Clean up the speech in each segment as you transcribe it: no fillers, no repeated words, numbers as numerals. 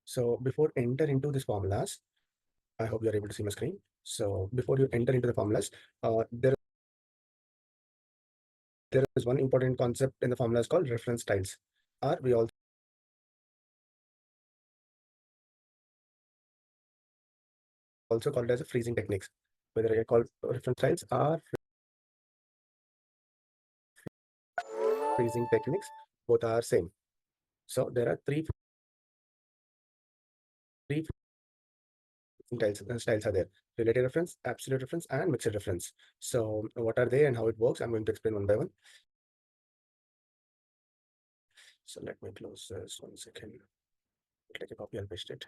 So before enter into these formulas, I hope you are able to see my screen. So before you enter into the formulas, there is one important concept in the formulas called reference styles, or we also call it as a freezing techniques. Whether I call reference styles or freezing techniques, both are same. So there are three styles are there: relative reference, absolute reference, and mixed reference. So what are they and how it works? I'm going to explain one by one. So let me close this 1 second. I'll take a copy, I'll paste it.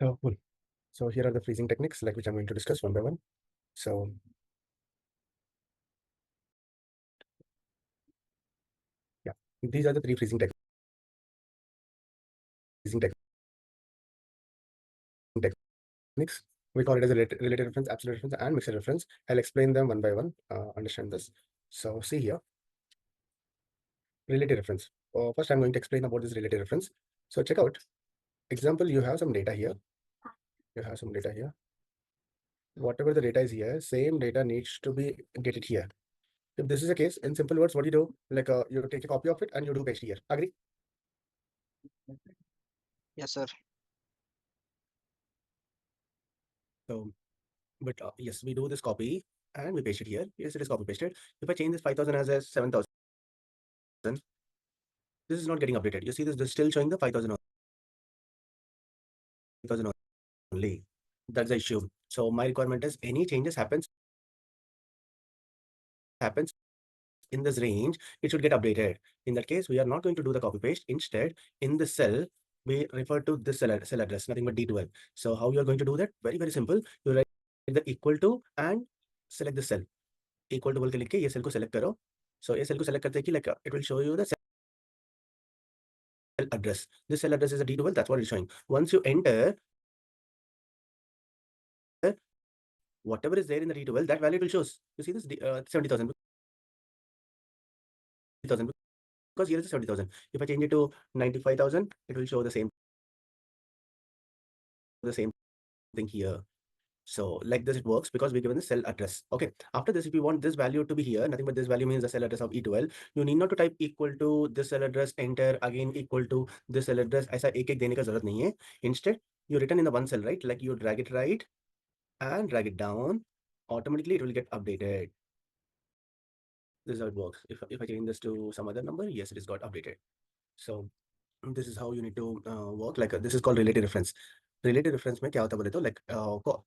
Oh, cool. So here are the freezing techniques, like which I'm going to discuss one by one. So yeah, these are the three freezing techniques. We call it as a relative reference, absolute reference, and mixed reference. I'll explain them one by one. Understand this. So see here, relative reference. First, I'm going to explain about this relative reference. So check out. Example, you have some data here. You have some data here. Whatever the data is here, same data needs to be get it here. If this is the case, in simple words, what you do, like you take a copy of it and you do paste here. Agree? Yes, sir. So, but yes, we do this copy and we paste it here. Yes, it is copy pasted. If I change this 5,000 as a 7,000, this is not getting updated. You see this is still showing the 5,000 only. That's the issue. So my requirement is any changes happens in this range, it should get updated. In that case, we are not going to do the copy paste. Instead, in the cell, we refer to this cell address, nothing but D12. So how you are going to do that? Very, very simple. You write the equal to and select the cell. Equal to बोल के लिख के ये cell को select करो. So ये cell को select करते ही like it will show you the cell address. This cell address is a D12. That's what it's showing. Once you enter, whatever is there in the D12, that value will shows. You see this 70,000. Because here is 70,000. If I change it to 95,000, it will show the same thing here. So like this, it works because we given the cell address. Okay. After this, if you want this value to be here, nothing but this value means the cell address of E12. You need not to type equal to this cell address, enter again equal to this cell address. ऐसा एक एक देने का जरूरत नहीं है. Instead, you written in the one cell, right? Like you drag it right and drag it down. Automatically, it will get updated. This is how it works. If I change this to some other number, yes, it is got updated. So this is how you need to work. Like this is called relative reference. Relative reference में क्या होता है बोले तो like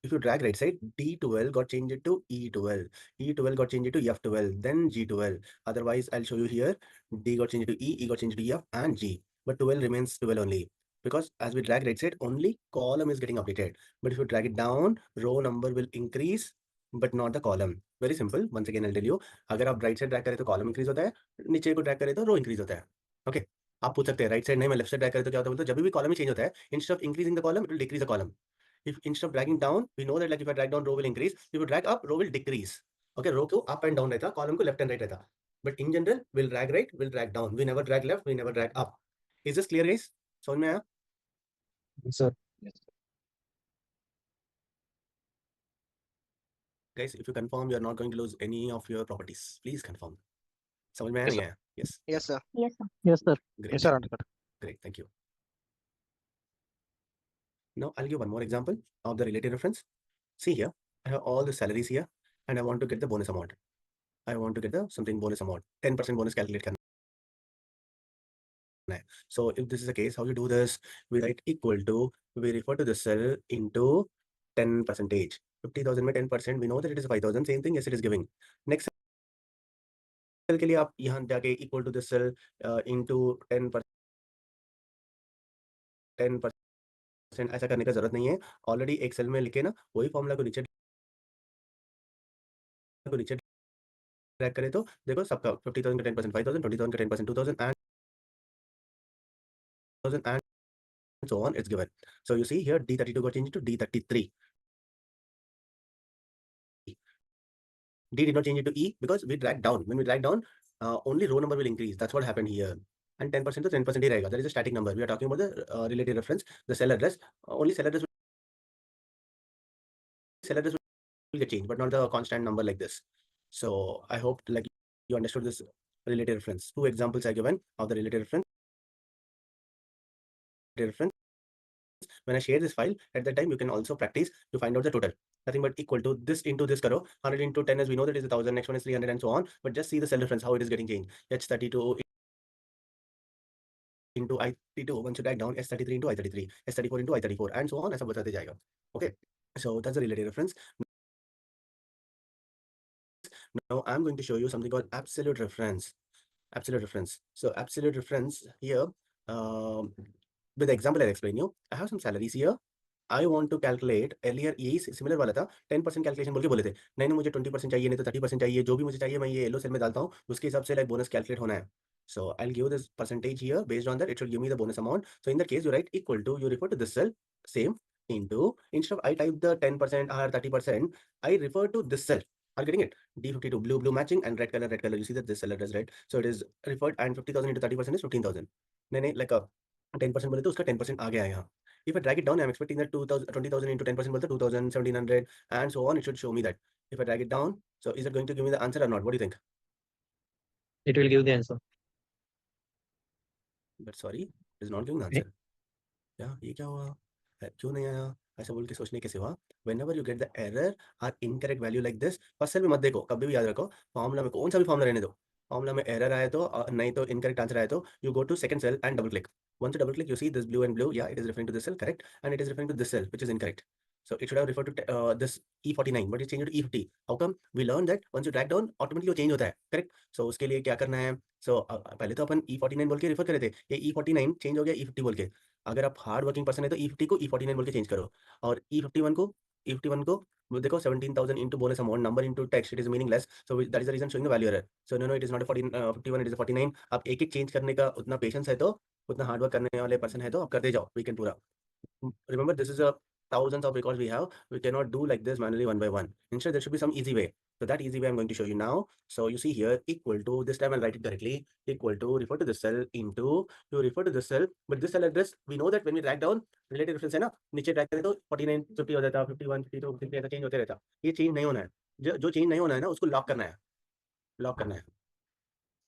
if you drag right side, D12 got changed to E12, E12 got changed to F12, then G12. Otherwise, I'll show you here. D got changed to E, E got changed to F, and G. But 12 remains 12 only. Because as we drag right side, only column is getting updated. But if you drag it down, row number will increase, but not the column. Very simple. Once again, I'll tell you. अगर आप right side drag करें तो column increase होता है, नीचे को drag करें तो row increase होता है. Okay. आप पूछ सकते हैं राइट साइड नहीं मैं लेफ्ट साइड ड्रैग करें तो क्या होता है बोलते जब भी कॉलम ही चेंज होता है instead of increasing the column it will decrease the column if instead of dragging down we know that like if I drag down row will increase if you drag up row will decrease okay row को up and down रहता column को left and right रहता but in general we'll drag right we'll drag down we never drag left we never drag up is this clear guys समझ में आया Sir. Yes. guys if you confirm you are not going to lose any of your properties please confirm समझ में आया Yes, नहीं sir. आया yes Yes, sir. Yes, sir. Yes, sir. great Yes, sir. Understood. great thank you now I'll give one more example of the relative reference see here I have all the salaries here and I want to get the bonus amount I want to get the something bonus amount, 10% bonus calculate करना है. So if this is the case, how you do this? We write equal to, we refer to the cell into 10 percentage. 50,000 में 10%, we know that it is 5,000. Same thing, yes, it is giving. Next cell के लिए आप यहाँ जाके equal to this cell into 10% ऐसा करने का जरूरत नहीं है. ऑलरेडी एक सेल में लिखे ना, वही फॉर्मूला को नीचे ड्रैग करें तो देखो सबका 50,000 का 10% 5,000, 20,000 का 10% 2,000 and so on, it's given. So you see here D32 got changed to D33. D did not change it to E because we drag down. When we drag down, only row number will increase. That's what happened here. And 10% to 10% ही रहेगा. That is a static number. We are talking about the related reference, the cell address. Only cell address will get changed, but not the constant number like this. So I hope like you understood this related reference. Two examples are given of the related reference. When I share this file, at that time you can also practice to find out the total. Nothing but equal to this into this karo. 100 into 10 as we know that is 1,000. Next one is 300 and so on. But just see the cell reference, how it is getting changed. H32 into I32. Once you drag down S33 into I33, S34 into I34 and so on. ऐसा बताते जाएगा. Okay. So that's the related reference. Now I'm going to show you something called absolute reference. Absolute reference. So absolute reference here, with the example I'll explain you. I have some salaries here. I want to calculate earlier यही similar वाला था 10% calculation बोल के बोले थे नहीं मुझे 20% चाहिए नहीं तो 30% चाहिए जो भी मुझे चाहिए मैं ये येलो सेल में डालता हूँ उसके हिसाब से लाइक बोनस कैलकुलेट होना है. So I'll give this percentage here based on that it should give me the bonus amount. So in that case you write equal to, you refer to this cell same into, instead of I type the 10% or 30% I refer to this cell. Are you getting it? D52 blue matching and red color. You see that this cell address right, so it is referred and 50,000 into 30% is 15,000. नहीं like a 10% बोले तो उसका 10% आ गया है यहाँ. If I drag it down, I'm expecting that 2,000, 20,000 into 10% बोलते 2,000, 1,700 and so on. It should show me that. If I drag it down, so is it going to give me the answer or not? What do you think? It will give the answer. But sorry, it is not giving the answer. Yeah, ये क्या हुआ? क्यों नहीं आया? ऐसा बोल के सोचने के सिवा, whenever you get the error or incorrect value like this, first cell में मत देखो, कभी भी याद रखो, फॉर्मूला में कौन सा भी फॉर्मूला रहने दो. फॉर्मूला में एरर आए तो नहीं तो इनकरेक्ट आंसर आए तो you go to second cell and double click. Once you double click, you see this blue and blue. Yeah, it is referring to this cell, correct, and it is referring to this cell, which is incorrect. So it should have referred to this E49, but it changed to E50. How come? We learned that once you drag down, automatically वो change होता है, correct? So उसके लिए क्या करना है? So पहले तो अपन E49 बोल के रेफर करे थे, ये E49 चेंज हो गया E50 बोल के. अगर आप हार्ड वर्किंग पर्सन है तो E50 को E49 बोल के चेंज करो और E51 को वो देखो 17,000 into bonus amount number into text, it is meaningless, so that is the reason showing the value error. So no it is not a 51, it is a 49. आप एक एक चेंज करने का उतना पेशेंस है तो, उतना हार्ड वर्क करने वाले पर्सन है तो आप करते जाओ वीकेंड पूरा. Remember this is a thousands of records we have, we cannot do like this manually one by one. Instead there should be some easy way. So that easy way I'm going to show you now. So you see here equal to, this time I'll write it correctly, equal to, refer to the cell into, you refer to the cell, but this cell address we know that when we drag down related reference है ना, नीचे drag करें तो 49 50 हो जाता, 51 52 53 ऐसा change होते रहता. ये चेंज नहीं होना है. जो चेंज नहीं होना है ना उसको लॉक करना है, लॉक करना है.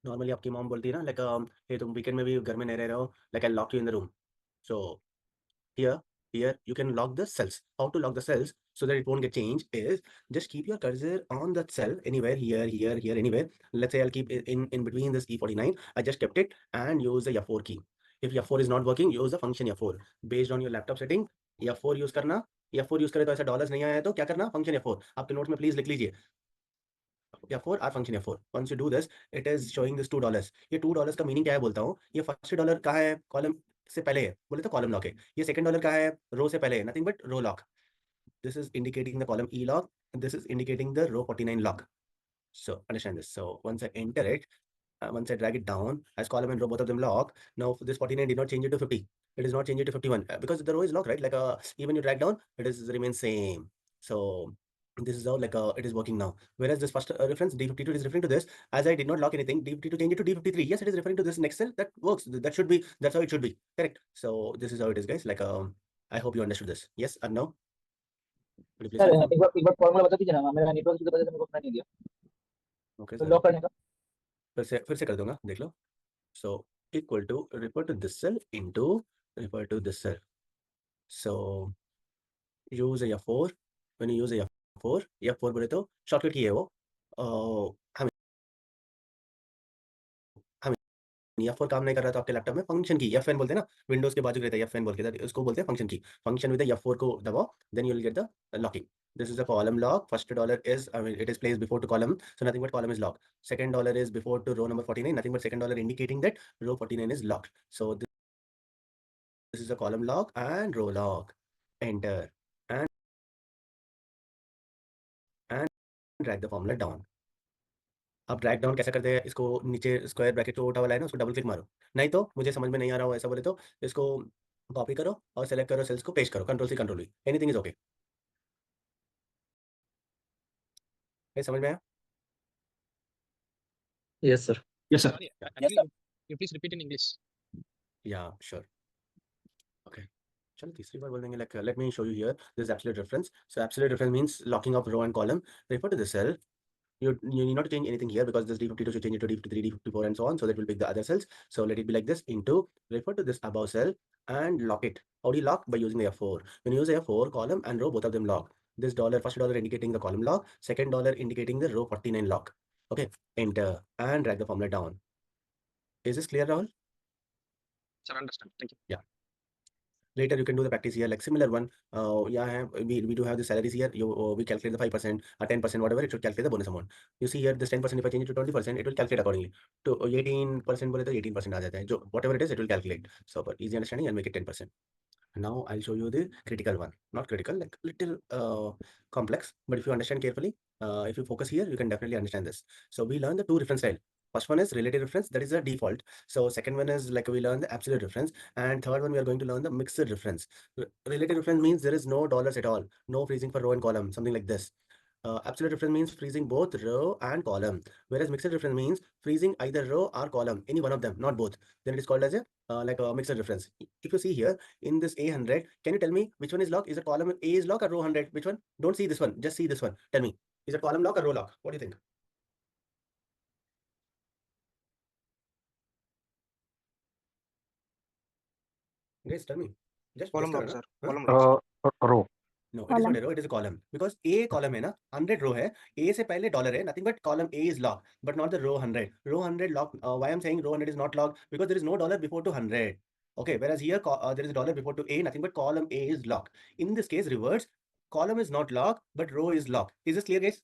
नॉर्मली आपकी मॉम बोलती है ना लाइक ये तुम वीकेंड में भी घर में नहीं रह रहे हो, like I lock you in the room. So here you can lock the cells. How to lock the cells so that it won't get changed is just keep your cursor on that cell anywhere, here anywhere. Let's say I'll keep it in between this E49. I just kept it and use the F4 key. If F4 is not working, use the function F4 based on your laptop setting. F4 use करना. F4 use करे तो ऐसा dollars नहीं आया है तो क्या करना, फंक्शन F4 आपके नोट्स में प्लीज लिख लीजिए. F4 और function F4. Once you do this, it is showing this $2. ये $2 का मीनिंग क्या है बोलता हूँ. ये फर्स्ट डॉलर कहाँ है, कॉलम से पहले है बोले तो कॉलम लॉक है. ये सेकंड डॉलर कहाँ है, रो से पहले है, nothing but row lock. This is indicating the column E lock, and this is indicating the row 49 lock. So understand this. So once I enter it, once I drag it down, as column and row both of them lock, now this 49 did not change it to 50. It is not changed it to 51 because the row is locked, right? Like even you drag down, it is remains same. So this is how like it is working now. Whereas this first reference D52 is referring to this. As I did not lock anything, D52 change it to D53. Yes, it is referring to this next cell. That works. That should be. That's how it should be. Correct. So this is how it is, guys. Like I hope you understood this. Yes or no? Could you please sir confirm? एक बार formula बता दीजिए ना, मेरा network की वजह से मेरे को सुनाई नहीं दिया. Okay, तो sir. लॉक करने का. फिर से कर दूंगा, देख लो. So equal to, refer to this cell into, refer to this cell. So use a F4. When you use a F4 बोले तो शॉर्टकट की है वो. F4 काम नहीं कर रहा तो आपके लैपटॉप में फंक्शन की F बोलते हैं ना, विंडोज के बाजू रहता है F बोल के, उसको बोलते हैं फंक्शन की। फंक्शन विद F4 को दबाओ, then you will get the locking. This is a column lock. First dollar is, I mean, it is placed before to column, so nothing but column is locked. Second dollar is before to row number 49, nothing but second dollar indicating that row 49 is locked. So this is a column lock and row lock. Enter and drag the formula down. अब drag down कैसे करते हैं, इसको नीचे square bracket जो उठा वाला है ना, उसको डबल क्लिक मारो. नहीं तो मुझे समझ में नहीं आ रहा हो ऐसा बोले तो इसको कॉपी करो और सेलेक्ट करो, सेल्स को पेस्ट करो, control C control V, anything is okay. समझ में आया? Yes, sir. Yes, sir. Yes, Actually, sir. you please repeat in English. Yeah sure. Okay, चलो तीसरी बार बोल देंगे. Like let me show you here this absolute reference. So absolute reference means locking of row and column. Refer to the cell. You need not to change anything here because this D52 should change it to D53, D54 and so on, so that will pick the other cells. So let it be like this. Into, refer to this above cell and lock it. How do you lock? By using the F4. When you use F4, column and row, both of them lock. This dollar, first dollar indicating the column lock, second dollar indicating the row 49 lock. Okay, enter and drag the formula down. Is this clear, Rahul? Sir, understand. Thank you. Yeah. Later you can do the practice here, like similar one. We do have the salaries here. We calculate the 5% or 10%, whatever, it should calculate the bonus amount. You see here this 10%, if I change it to 20%, it will calculate accordingly. To 18% बोले तो 18% आ जाता है, जो whatever it is, it will calculate. So for easy understanding, I'll make it 10%. Now I'll show you the critical one. Not critical, like little complex, but if you understand carefully, if you focus here, you can definitely understand this. So we learn the two reference style. First one is relative reference, that is the default. So second one is like we learn the absolute reference, and third one we are going to learn the mixed reference. Relative reference means there is no dollars at all, no freezing for row and column, something like this. Absolute reference means freezing both row and column, whereas mixed reference means freezing either row or column, any one of them, not both. Then it is called as a like a mixed reference. If you see here in this A100, can you tell me which one is locked? Is it column A is locked or row 100? Which one? Don't see this one, just see this one. Tell me, is it column lock or row lock? What do you think? Guys, tell me. Just Column guess lock, करो sir. ना. Column lock. Row. No, it is not a row, it is a column. Because A column है ना, 100 row है, A से पहले dollar है, nothing but column A is locked, but not the row 100. Row 100 locked. Why I'm saying row 100 is not locked? Because there is no dollar before to 100. Okay, whereas here there is a dollar before to A, nothing but column A is locked. In this case, reverse, column is not locked, but row is locked. Is this clear, guys?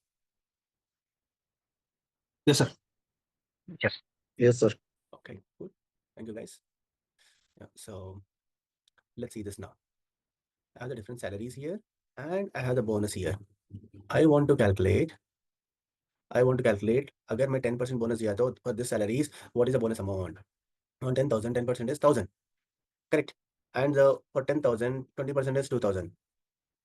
Yes, sir. Yes. Yes, sir. Okay, good. Thank you, guys. Yeah, so let's see this now. I have the different salaries here, and I have the bonus here. I want to calculate. अगर मैं 10% bonus दिया तो for this salaries, what is the bonus amount? On 10,000, 10% is 1,000. Correct. And for 10,000, 20% is 2,000.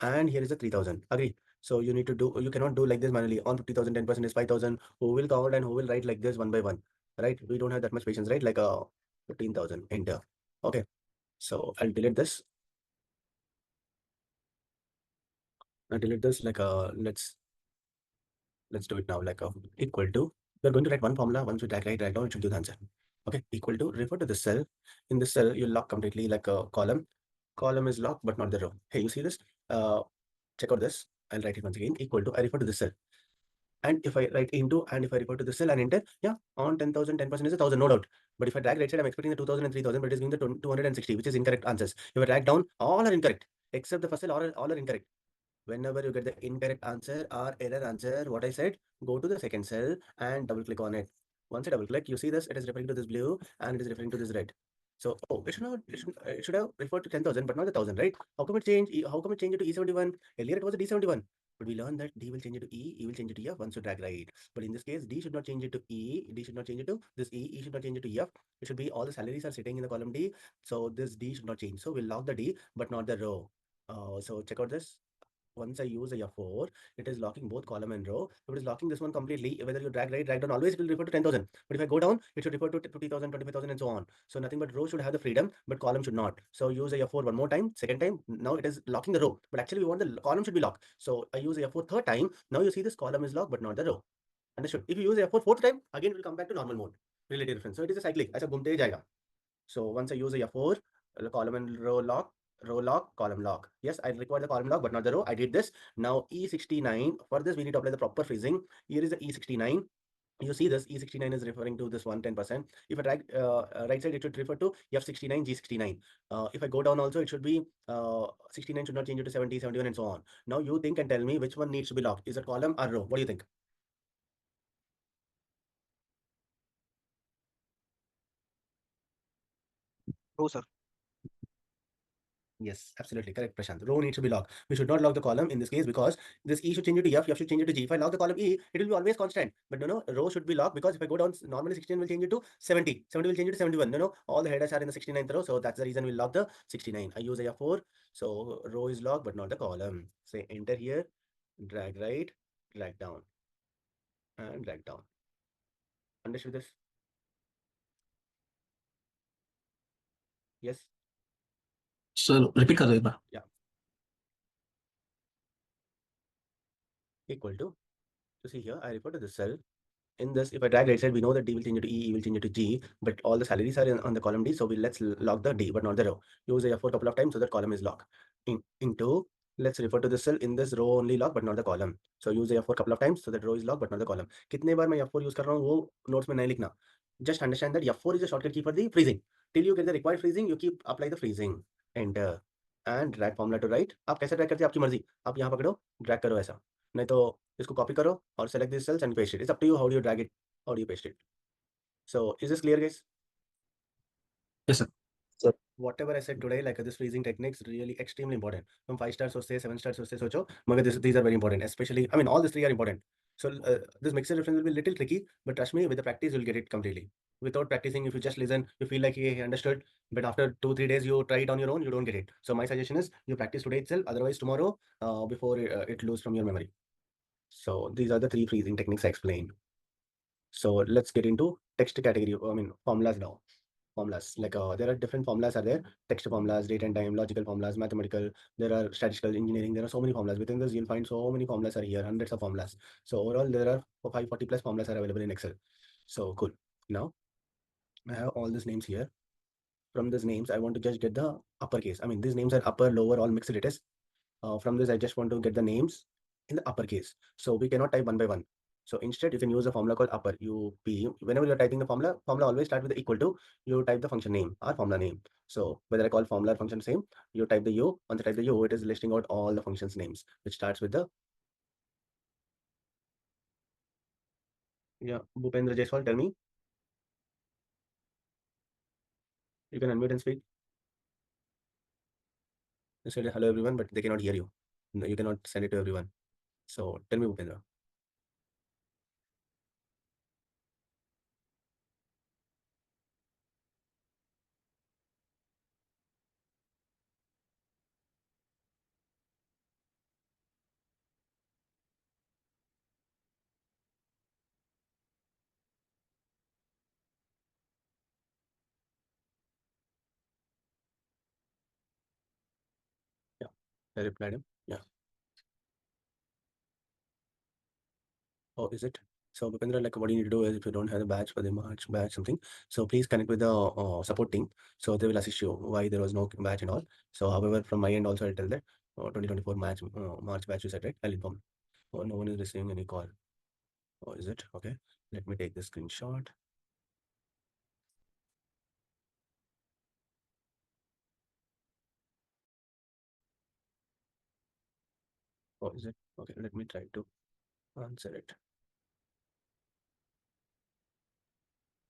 And here is the 3,000. Agree. So you need to do, you cannot do like this manually. On 50,000, 10% is 5,000. Who will count and who will write like this one by one? Right? We don't have that much patience, right? Like 15,000. Enter. Okay. So I'll delete this. I'll delete this. Like let's do it now. Like equal to. We're going to write one formula. Once we write down, it should give the answer. Okay. Equal to. Refer to the cell. In this cell, you lock completely like a column. Column is locked, but not the row. Hey, you see this? Check out this. I'll write it once again. Equal to. I refer to the cell. And if I write into and if I refer to the cell and enter, yeah, on 10,000, 10% is 1,000, no doubt. But if I drag right side, I'm expecting the 2,000 and 3,000, but it is giving the 260, which is incorrect answers. If I drag down, all are incorrect, except the first cell, all are incorrect. Whenever you get the incorrect answer or error answer, what I said, go to the second cell and double click on it. Once I double click, you see this, it is referring to this blue and it is referring to this red. So, oh, it should have referred to 10,000, but not the 1,000, right? How come it changed? How come it changed it to E71? Earlier it was a D71. But we learned that D will change it to E will change it to F once you drag right. But in this case, D should not change it to E, D should not change it to this E should not change it to F. It should be all the salaries are sitting in the column D. So this D should not change. So we'll lock the D, but not the row. So check out this. Once I use a F4, it is locking both column and row. If it is locking this one completely, whether you drag right, drag down, always it will refer to 10,000. But if I go down, it should refer to 50,000, 25,000 and so on. So nothing but row should have the freedom, but column should not. So use a F4 one more time, second time, now it is locking the row. But actually we want the column should be locked. So I use a F4 third time, now you see this column is locked, but not the row. Understood? If you use a F4 fourth time, again it will come back to normal mode. Relative difference. So it is a cyclic. ऐसा घूमते ही जाएगा. So once I use a F4, column and row lock, column lock. Yes, I require the column lock, but not the row. I did this. Now E69, for this we need to apply the proper freezing. Here is the E69. You see this E69 is referring to this 110%. If I drag right side, it should refer to F69, G69. If I go down also, it should be 69 should not change it to 70, 71 and so on. Now you think and tell me which one needs to be locked. Is it column or row? What do you think? True, sir. Yes, absolutely correct, Prashant. Row needs to be locked. We should not lock the column in this case because this E should change it to F should change it to G. If I lock the column E, it will be always constant. But no, row should be locked because if I go down, normally 16 will change it to 70. 70 will change it to 71. No, all the headers are in the 69th row. So that's the reason we'll lock the 69. I use a F4. So row is locked, but not the column. Say enter here, drag right, drag down, and drag down. Understood this? Yes. Sir repeat कर दो एक बार. Equal to see here, I refer to the cell. In this, if I drag right side, we know that D will change it to E, E will change it to G, but all the salaries are on the column D. So let's lock the D, but not the row. Use a F4 couple of times so that column is locked. Into, let's refer to the cell in this row only lock, but not the column. So use a F4 couple of times so that row is locked, but not the column. कितने बार मैं F4 use कर रहा हूँ वो notes में नहीं लिखना. Just understand that F4 is a shortcut key for the freezing. Till you get the required freezing, you keep apply the freezing. Enter and drag formula to right. आप कैसे drag करते हैं आपकी मर्जी. आप यहाँ पकड़ो, drag करो ऐसा. नहीं तो इसको copy करो और select these cells and paste it. It's up to you how do you drag it, how do you paste it. So is this clear, guys? Yes, sir. Sir. Whatever I said today, like this freezing techniques, really extremely important. From 5 stars or say 7 stars or say socho, these are very important. Especially, I mean, all these three are important. So this mixer reference will be a little tricky, but trust me, with the practice, you'll get it completely. Without practicing, if you just listen, you feel like he understood, but after 2-3 days, you try it on your own, you don't get it. So my suggestion is you practice today itself. Otherwise, tomorrow, before it lose from your memory. So these are the 3 freezing techniques I explained. So let's get into text category. I mean, formulas now. Formulas like there are different formulas are there: text formulas, date and time, logical formulas, mathematical. There are statistical, engineering. There are so many formulas within this. You'll find so many formulas are here, hundreds of formulas. So overall, there are 540 plus formulas are available in Excel. So cool. Now I have all these names here. From these names, I want to just get the uppercase. I mean, these names are upper, lower, all mixed it is. From this, I just want to get the names in the uppercase. So we cannot type one by one. So instead, you can use a formula called upper UP. Whenever you're typing the formula always start with the equal to. You type the function name or formula name. So whether I call formula or function same, you type the U. Once you type the U, it is listing out all the functions names, which starts with the Bhupendra Jaiswal. Tell me. You can unmute and speak. You said hello everyone, but they cannot hear you. No, you cannot send it to everyone. So tell me, Bhupendra. Yeah, I replied him. Yeah. Oh, is it? So Bhupendra, like what you need to do is if you don't have a badge for the March badge something, so please connect with the support team. So they will assist you why there was no badge and all. So however, from my end also I'll tell that 2024 March batch you said, right? I'll inform. Oh, no one is receiving any call. Oh, is it? Okay. Let me take the screenshot. Oh, is it? Okay, let me try to answer it.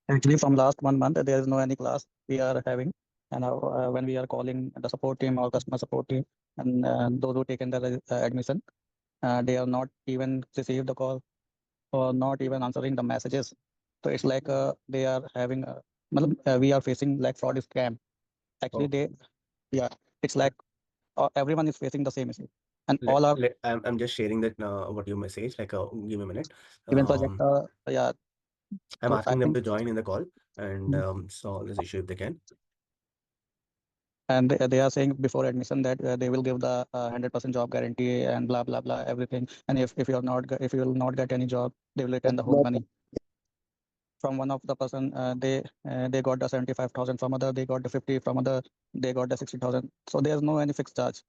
Actually, from last 1 month, there is no any class we are having. And when we are calling the support team or customer support team, and those who taken the admission, they are not even received the call or not even answering the messages. So it's like they are having, we are facing like fraud scam. Actually, it's like everyone is facing the same issue. And all are I'm just sharing that what you message. Like, give me a minute. even project, I'm so asking I them think, to join in the call and solve this issue if they can. and they are saying before admission that they will give the 100% job guarantee and blah blah blah everything. And if you are not if you will not get any job, they will return the whole money. From one of the person, they got the 75,000. From other, they got the 50. From other, they got the 60,000. So there's no any fixed charge.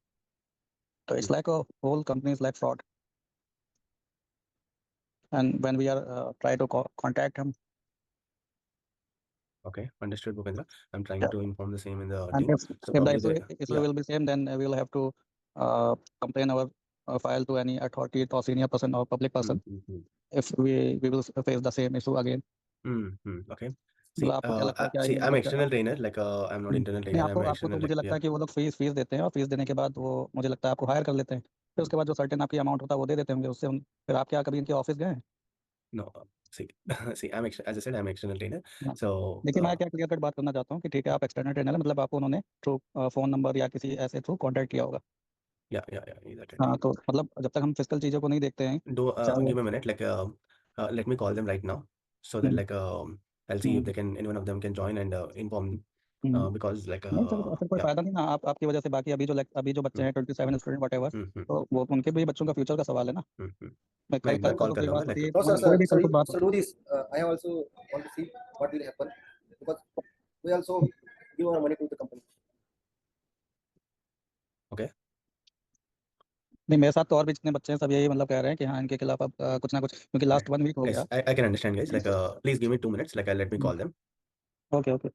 So it's like a whole company is like fraud. and when we are try to contact him, Okay, understood, Bhupendra. I'm trying Yeah. to inform the same in the and team. if, So if the probably issue will be same, then we will have to complain our file to any authority or senior person or public person if we will face the same issue again. Okay. See, मतलब आपको क्या लगता है क्या see, ये I'm मतलब external trainer. Like, I'm not internal नहीं trainer. आपको I'm आपको तो external. मुझे लगता है कि वो लोग फीस देते हैं और फीस देने के बाद वो मुझे लगता है आपको हायर कर लेते हैं, फिर उसके बाद जो सर्टेन आपकी अमाउंट होता है वो दे देते होंगे उससे फिर आप क्या कभी इनके ऑफिस गए हैं? No, see, see, as I said, I'm external trainer. हाँ। So, देखिए मैं क्या क्लियर कट बात करना चाहता हूँ कि ठीक है आप एक्सटर्नल ट्रेनर है, मतलब आपको उन्होंने थ्रू फोन नंबर या किसी ऐसे थ्रू कॉन्टैक्ट किया होगा। yeah, exactly. हाँ तो मतलब जब तक हम फिजिकल चीज़ों को नहीं देखते हैं चाहे Give me a minute. Like, let me call them right now, so that hmm, like, I'll see if they can, any one of them can join and inform. Hmm. Because like, नहीं sir फिर कोई yeah. फायदा नहीं ना, आपकी वजह से बाकी अभी जो बच्चे हैं 27 स्टूडेंट वट एवर, तो वो उनके भी बच्चों का फ्यूचर का सवाल है ना। मैं मैं एक बार call कल कर कोई लूंगा, बात like, होती है No, sir, कोई भी कल sir, कोई बात sir, do this. I also want to see what will happen because we also give our money to the company. नहीं मेरे साथ तो और भी जितने बच्चे हैं सब यही मतलब कह रहे हैं कि हाँ इनके खिलाफ अब कुछ ना कुछ, क्योंकि लास्ट 1 वीक हो Guys, गया। I can understand, guys. Like, please give me 2 minutes. Like, let me call them. Okay okay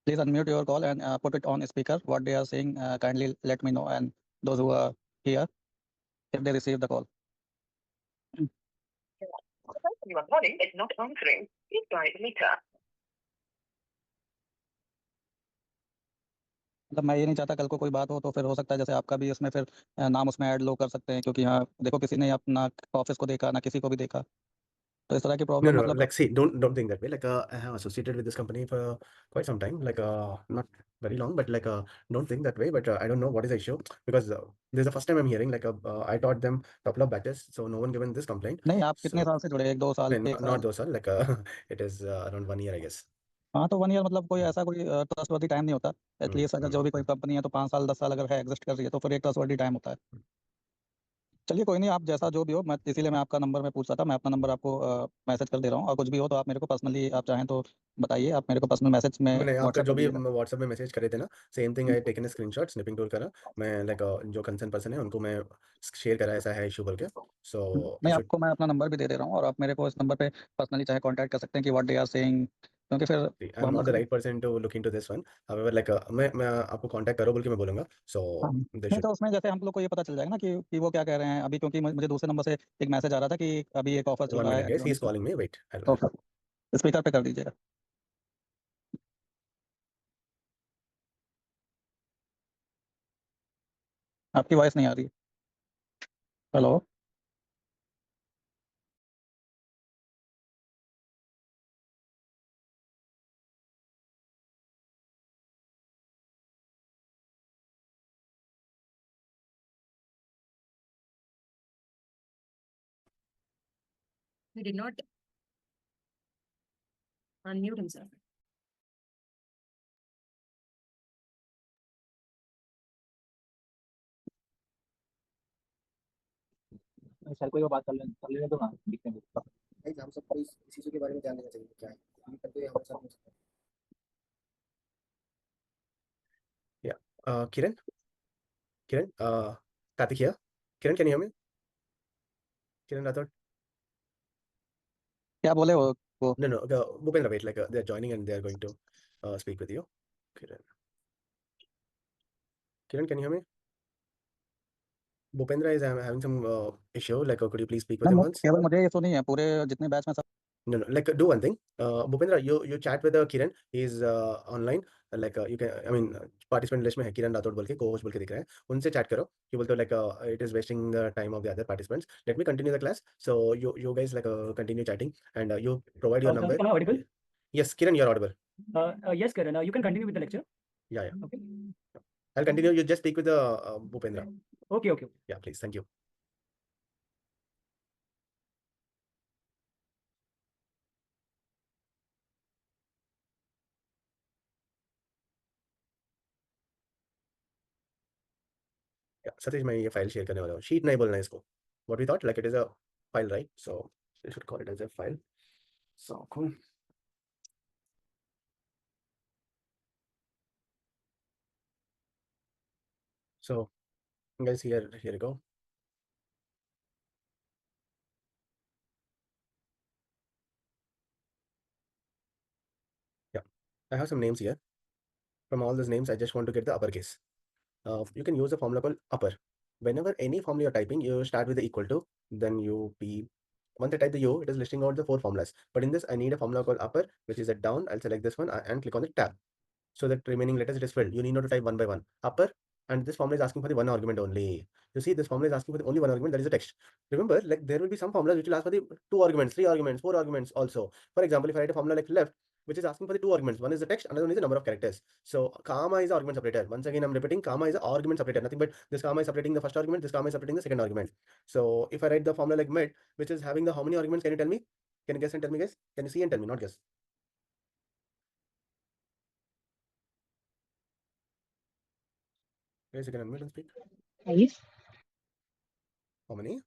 Please unmute your call and put it on speaker. What they are saying, kindly let me know, and those who are here, if they receive the call. The person you are calling is not answering. Please try it later. मतलब मैं ये नहीं चाहता कल को कोई बात हो तो फिर हो सकता है जैसे आपका भी इसमें फिर नाम उसमें ऐड लो कर सकते हैं, क्योंकि हाँ देखो किसी ने अपना ऑफिस को देखा ना किसी को भी देखा, तो इस तरह की No, प्रॉब्लम no. मतलब Like, see, don't think that way. Like, I have associated with this company for quite some time. Like, not very long, but like, don't think that way. But I don't know what is the issue because this is the first time I'm hearing. Like, I taught them couple of batches, so no one given this complaint. नहीं आप कितने So, साल से जुड़े, 1-2 साल, no, 1 not साल? those all. Like, it is around 1 year, I guess. हाँ तो 1 ईयर मतलब कोई ऐसा कोई ट्रस्टवर्दी टाइम नहीं होता। एटलीस्ट अगर जो भी कोई हम्म। कंपनी है तो 5 साल 10 साल अगर है एग्जिस्ट कर रही है तो फिर एक ट्रस्टवर्दी टाइम होता है। चलिए कोई नहीं, आप जैसा जो भी हो, मैं इसीलिए मैं आपका नंबर में पूछ रहा था, मैं अपना नंबर आपको मैसेज कर दे रहा हूँ, और कुछ भी हो तो आप मेरे को पर्सनली आप चाहें तो बताइए, आप मेरे को पर्सनल मैसेज में मैंने आपका व्हाट्सएप जो कर भी दीजिएगा। व्हाट्सएप में मैसेज करे थे ना, same thing I taken screenshot snipping tool करा। मैं लाइक जो कंसर्न पर्सन है उनको मैं शेयर करा ऐसा है इशू बोल के। सो नहीं आपको मैं अपना नंबर भी दे रहा हूँ और आप मेरे को इस नंबर पे पर्सनली चाहे कांटेक्ट कर सकते हैं कि व्हाट दे आर सेइंग, क्योंकि फिर आई एम हम नॉट द लोग right person to look into this one. However like मैं आपको कांटेक्ट करो बोल के मैं बोलूंगा। सो हाँ, दे नहीं शुड तो उसमें जैसे हम लोग को ये पता चल जाएगा ना कि वो क्या कह रहे हैं अभी, क्योंकि मुझे दूसरे नंबर से एक मैसेज आ रहा था कि अभी एक ऑफर चल 1 रहा मिनट है। Guys, he is calling me, wait. Okay, speaker पे कर दीजिएगा। आपकी वॉइस नहीं आ रही। Hello. He did not unmute himself. Sir कोई वो बात कर लेने दो ना, देखते हैं। भाई हम सबको इस चीजों के बारे में ध्यान देना चाहिए क्या है हम करते हैं हमारे साथ हो सकता है। Kiran, Karthik here. Kiran, can you hear me? Kiran Rathod? क्या बोले वो? No, Bhupendra, wait, like they're joining and they're going to speak with you. Kiran, can you hear me? Bhupendra is having some issue. Like, could you please speak with him once? केवल मुझे ये तो नहीं है, पूरे जितने batch में सब। No, like do one thing. Bhupendra, you chat with Kiran. He's online. Like you can, I mean, participant list में है किरण राठौड़ बोल के co-host बोल के दिख रहा है, उनसे chat करो कि बोलते हो like it is wasting the time of the other participants. Let me continue the class. So you guys like continue chatting and you provide your number. Am I audible? Yes, Kiran, you're audible. Yes, Karan. You can continue with the lecture. Yeah. Okay. I'll continue. You just speak with the Bhupendra. Okay. Yeah, please. Thank you. Yeah. Satish मैं ये file share करने वाला हूँ, sheet नहीं बोलना है इसको. What we thought, like it is a file, right? So we should call it as a file. So cool. So guys, here you go. Yeah, I have some names here. From all those names, I just want to get the uppercase. You can use a formula called upper. Whenever any formula you're typing, you start with the equal to, then you p. Once I type the U, it is listing out the 4 formulas. But in this, I need a formula called upper, which is a down. I'll select this one and click on the tab. So that remaining letters, it is filled. You need not to type one by one. Upper, and this formula is asking for the one argument only. You see, this formula is asking for the only one argument, that is the text. Remember, like there will be some formulas which will ask for the 2 arguments, 3 arguments, 4 arguments also. For example, if I write a formula like left, which is asking for the 2 arguments, one is the text, another one is the number of characters. So comma is the argument separator. Once again, I'm repeating, comma is the argument separator. Nothing but this comma is separating the first argument, this comma is separating the second argument. So if I write the formula like mid, which is having the how many arguments, can you tell me? Can you guess and tell me, guys? Can you see and tell me, not guess? Guys, you can unmute and speak. How many?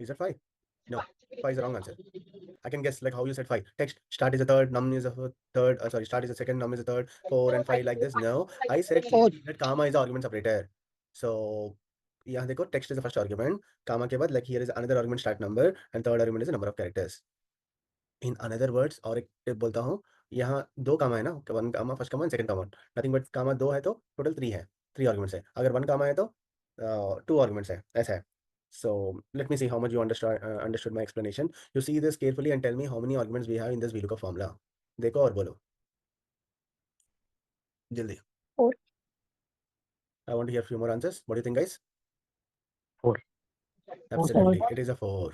Is that 5? No, 5 is the wrong answer. I can guess like how you said 5. Text, start is a third, num is a third, sorry, start is a second, num is a third, 4 and 5 like this. No, I said that comma is the argument separator. So yeah, देखो text is the first argument, comma के बाद like here is another argument start number and third argument is the number of characters. In another words, और एक tip बोलता हूँ, यहाँ 2 comma है ना, 1 comma, first comma and second comma. Nothing but comma 2 है तो total 3 है, 3 arguments है. अगर 1 comma है तो 2 arguments है, ऐसा है. So let me see how much you understood my explanation. You see this carefully and tell me how many arguments we have in this VLOOKUP formula. देखो और बोलो जल्दी. 4. I want to hear a few more answers. What do you think, guys? 4. Absolutely, it is a 4.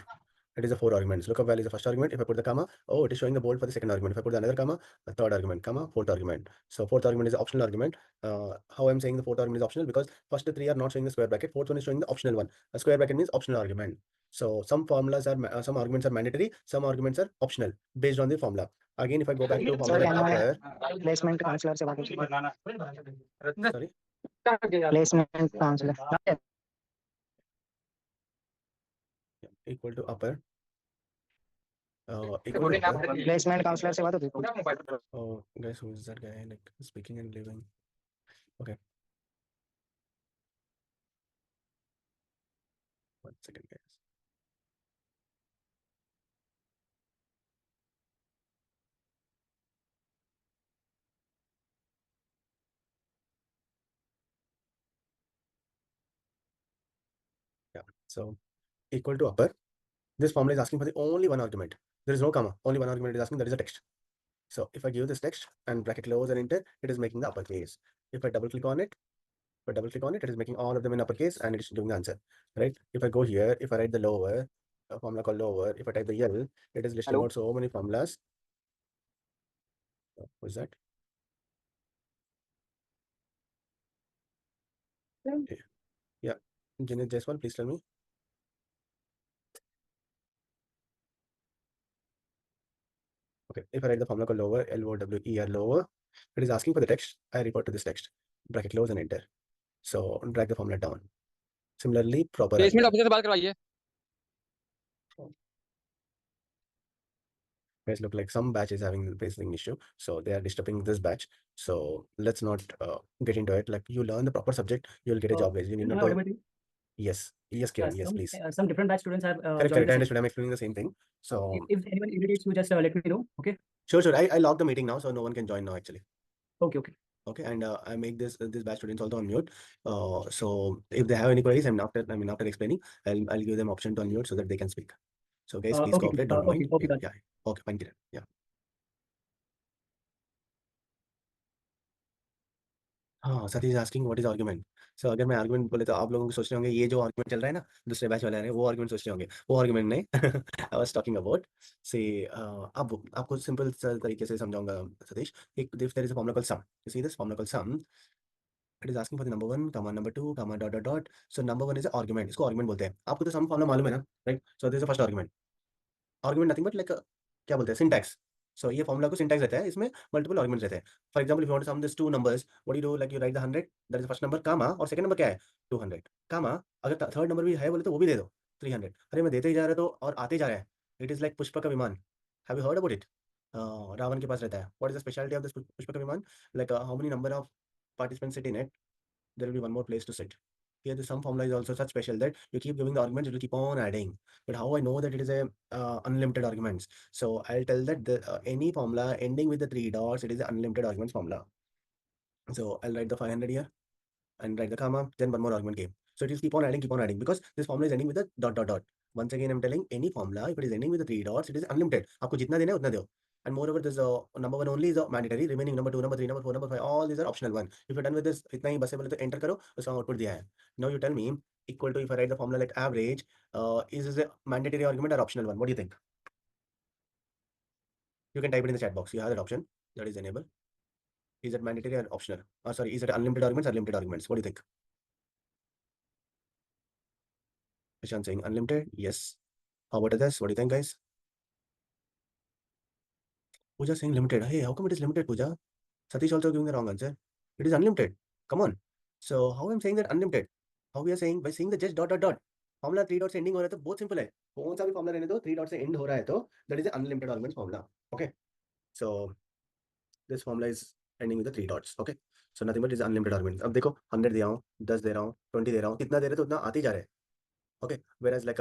It is a 4 arguments. Lookup value is the first argument. If I put the comma, oh, it is showing the bold for the second argument. If I put another comma, the third argument, comma, fourth argument. So fourth argument is the optional argument. How I'm saying the fourth argument is optional because first 3 are not showing the square bracket. Fourth one is showing the optional one. A square bracket means optional argument. So some formulas are some arguments are mandatory, some arguments are optional based on the formula. Again, if I go back to formula like upper, Placement counselor से बात होती है. sorry, Placement counselor. equal to upper. Equal to upper. Placement counselor से बात होती है. Oh, guys, who is that guy? Like speaking and living. Okay. 1 second, guys. Yeah. So equal to upper. This formula is asking for the only one argument. There is no comma. Only one argument it is asking. That is a text. So if I give this text and bracket close and enter, it is making the uppercase. If I double click on it, it is making all of them in uppercase and it is giving the answer, right? If I go here, if I write the lower, a formula called lower, if I type the L, it is listing out so many formulas. What is that? Yeah. Janet Jaiswal, please tell me. Okay, if I write the formula called lower, LOWER, lower, it is asking for the text. I report to this text, bracket close and enter. So drag the formula down. Similarly, proper. Placement officer से बात करवाइए. Guys, look like some batch is having the pacing issue, so they are disturbing this batch. So let's not get into it. Like you learn the proper subject, you'll get a job, guys. You need Am not I to. audible to you? Yes, Kiran, yes, please. Some different batch students have Correct, joined I the understood. I'm explaining the same thing. So session. If anyone irritates you, just let me know. Okay. sure. I logged the meeting now, so no one can join now actually. Okay. Okay, and I make this batch students also on mute. So if they have any queries, after explaining, I'll give them option to unmute so that they can speak. So guys, please Okay, cooperate. Don't mind. okay, Yeah, done. yeah. Okay, fine, Kiran. Yeah. हाँ, Satish asking what is argument. So अगर मैं argument बोले तो आप लोगों को सोच रहे होंगे ये जो आर्गुमेंट चल रहा है ना दूसरे बैच वाले आ रहे हैं वो आर्गुमेंट सोच रहे होंगे. वो आर्गुमेंट नहीं. आई वाज टॉकिंग अबाउट से अब आपको सिंपल तरीके से समझाऊंगा सतीश. एक if there is a formula called sum. You see this formula called sum. It is asking for the number 1 comma number 2 comma dot dot dot. So number 1 is argument. इसको argument बोलते हैं. आपको तो sum formula मालूम है ना, right? So this is the first argument. Argument nothing but like क्या बोलते हैं सिंटैक्स. So ये formula को syntax रहता है, इसमें multiple arguments रहते हैं. For example, if you want to sum these two numbers, what do you do? Like you write the 100, that is the first number, comma, और second number क्या है? 200, comma, अगर third number भी है बोले तो वो भी दे दो, 300. अरे मैं देते ही जा रहा तो और आते जा रहा है. It is like पुष्पक का विमान. Have you heard about it? Ravan के पास रहता है. What is the specialty of this Pushpak का विमान? Like how many number of participants sit in it? There will be one more place to sit. Here the sum formula is also such special that you keep giving the arguments, it will keep on adding. But how I know that it is a unlimited arguments? So I'll tell that the any formula ending with the 3 dots, it is an unlimited arguments formula. So I'll write the 500 here and write the comma, then one more argument came. So it will keep on adding because this formula is ending with a dot dot dot. Once again, I'm telling any formula, if it is ending with the 3 dots, it is unlimited. आपको जितना देना है उतना दो. And moreover, this number 1 only is mandatory. Remaining number 2, number 3, number 4, number 5, all these are optional one. If you're done with this, इतना ही बस है बोले तो enter करो, उसका output दिया है. Now you tell me equal to, if I write the formula like average, is this a mandatory argument or optional one? What do you think? You can type it in the chat box. You have that option. That is enable. Is it mandatory or optional? Sorry, is it unlimited arguments or limited arguments? What do you think? Ishan saying unlimited. Yes. How about this? What do you think, guys? Pooja saying limited. Hey, how come it is limited, Pooja? Satish also giving the wrong answer. It is unlimited. Come on. So how I'm saying that unlimited? How we are saying by saying the just dot dot dot. Formula 3 dots ending हो रहा है तो बहुत simple है. कौन सा भी formula रहने दो 3 dots से end हो रहा है तो that is an unlimited arguments formula. Okay. So this formula is ending with the 3 dots. Okay. So nothing but is unlimited arguments. अब देखो 100 दे रहा हूँ, 10 दे रहा हूँ, 20 दे रहा हूँ, कितना दे रहे तो उतना आते ही जा रहे हैं. Okay. Whereas like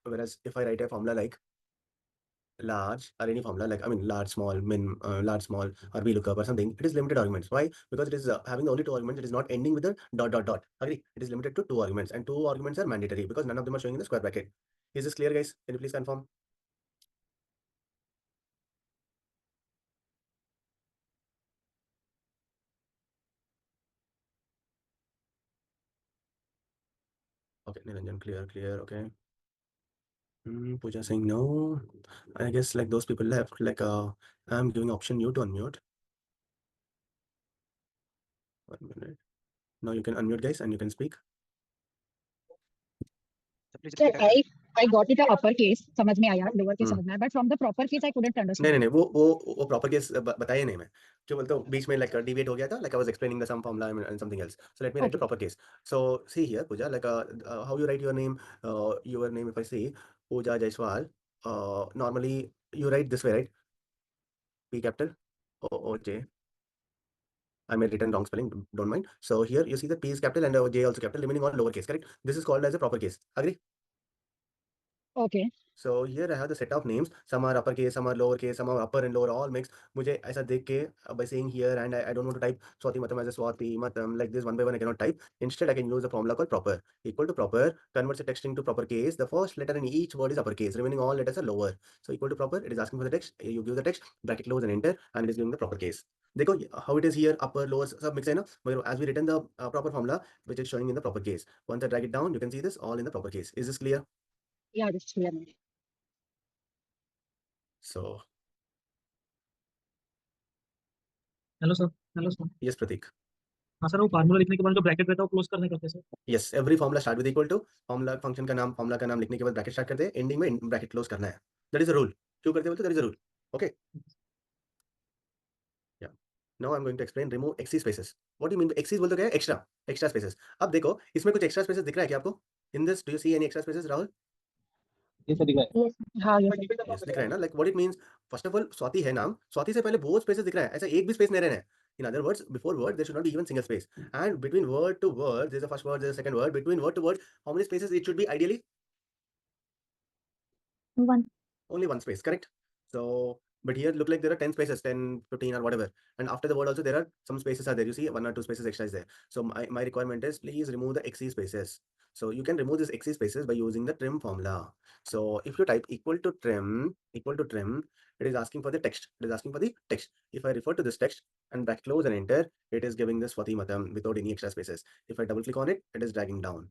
whereas if I write a formula like large or any formula like large, small, min, large, small, or VLOOKUP or something, it is limited arguments. Why? Because it is having only 2 arguments. It is not ending with a dot dot dot. Agree? It is limited to 2 arguments, and 2 arguments are mandatory because none of them are showing in the square bracket. Is this clear, guys? Can you please confirm? Okay, Niranjan, clear. Okay. Pooja saying no. I guess like those people left. Like I'm giving option you to unmute. 1 minute. Now you can unmute, guys, and you can speak. Please Sir, repeat again. I got it a upper case, समझ में आया, lower case Hmm. समझ में आया, but from the proper case I couldn't understand. नहीं वो proper case बताया नहीं मैं क्यों बोलता हूँ बीच में लाइक डिबेट हो गया था like I was explaining the sum formula and something else so let me write the Okay. Proper case so see here Pooja like how you write your name if I see Pooja Jaiswal normally you write this way right P capital O J I may written wrong spelling, don't mind. So here you see that P is capital and J also capital, remaining all lowercase, correct? This is called as a proper case. Agree? Okay. So here I have the set of names. Some are uppercase, some are lowercase, some are upper and lower, all mixed. मुझे ऐसा देख के by saying here and I don't want to type Swati Matam as a Swati Matam like this one by one I cannot type. Instead I can use a formula called proper. Equal to proper converts the text into proper case. The first letter in each word is uppercase. Remaining all letters are lower. So equal to proper. It is asking for the text. You give the text, bracket close and enter, and it is giving the proper case. देखो how it is here upper lower सब mix है ना मगर as we written the proper formula which is showing in the proper case. Once I drag it down you can see this all in the proper case. Is this clear? Yeah, this is clear. So hello sir yes Pratik. हाँ sir वो formula लिखने के बाद जो bracket रहता है वो close करने करते sir Yes, every formula start with equal to formula function का नाम formula का नाम लिखने के बाद bracket start करते हैं ending में bracket close करना है. That is a rule. क्यों करते बोलते that is a rule. Okay. Yeah. Now I'm going to explain remove XC spaces. What do you mean by XC बोलते क्या है extra spaces. अब देखो इसमें कुछ extra spaces दिख रहा है क्या आपको? In this do you see any extra spaces Rahul? ये सर दिख रहा है Yes. हाँ, yes. Yes दिख रहा है ना like what it means first of all Swati है नाम स्वाति से पहले बहुत spaces दिख रहा है ऐसा एक भी space नहीं रहना है. In other words, before word, there should not be even single space. And between word to word, there's a first word, there's a second word. Between word to word, how many spaces it should be ideally? One. Only one space, correct? So, but here look like there are 10 spaces, 10, 15 or whatever. And after the word also there are some spaces are there. You see 1 or 2 spaces extra is there. So my requirement is please remove the XC spaces. So you can remove these XC spaces by using the trim formula. So if you type equal to trim, it is asking for the text. It is asking for the text. If I refer to this text and bracket close and enter, it is giving this Swati Matam without any extra spaces. If I double click on it, it is dragging down.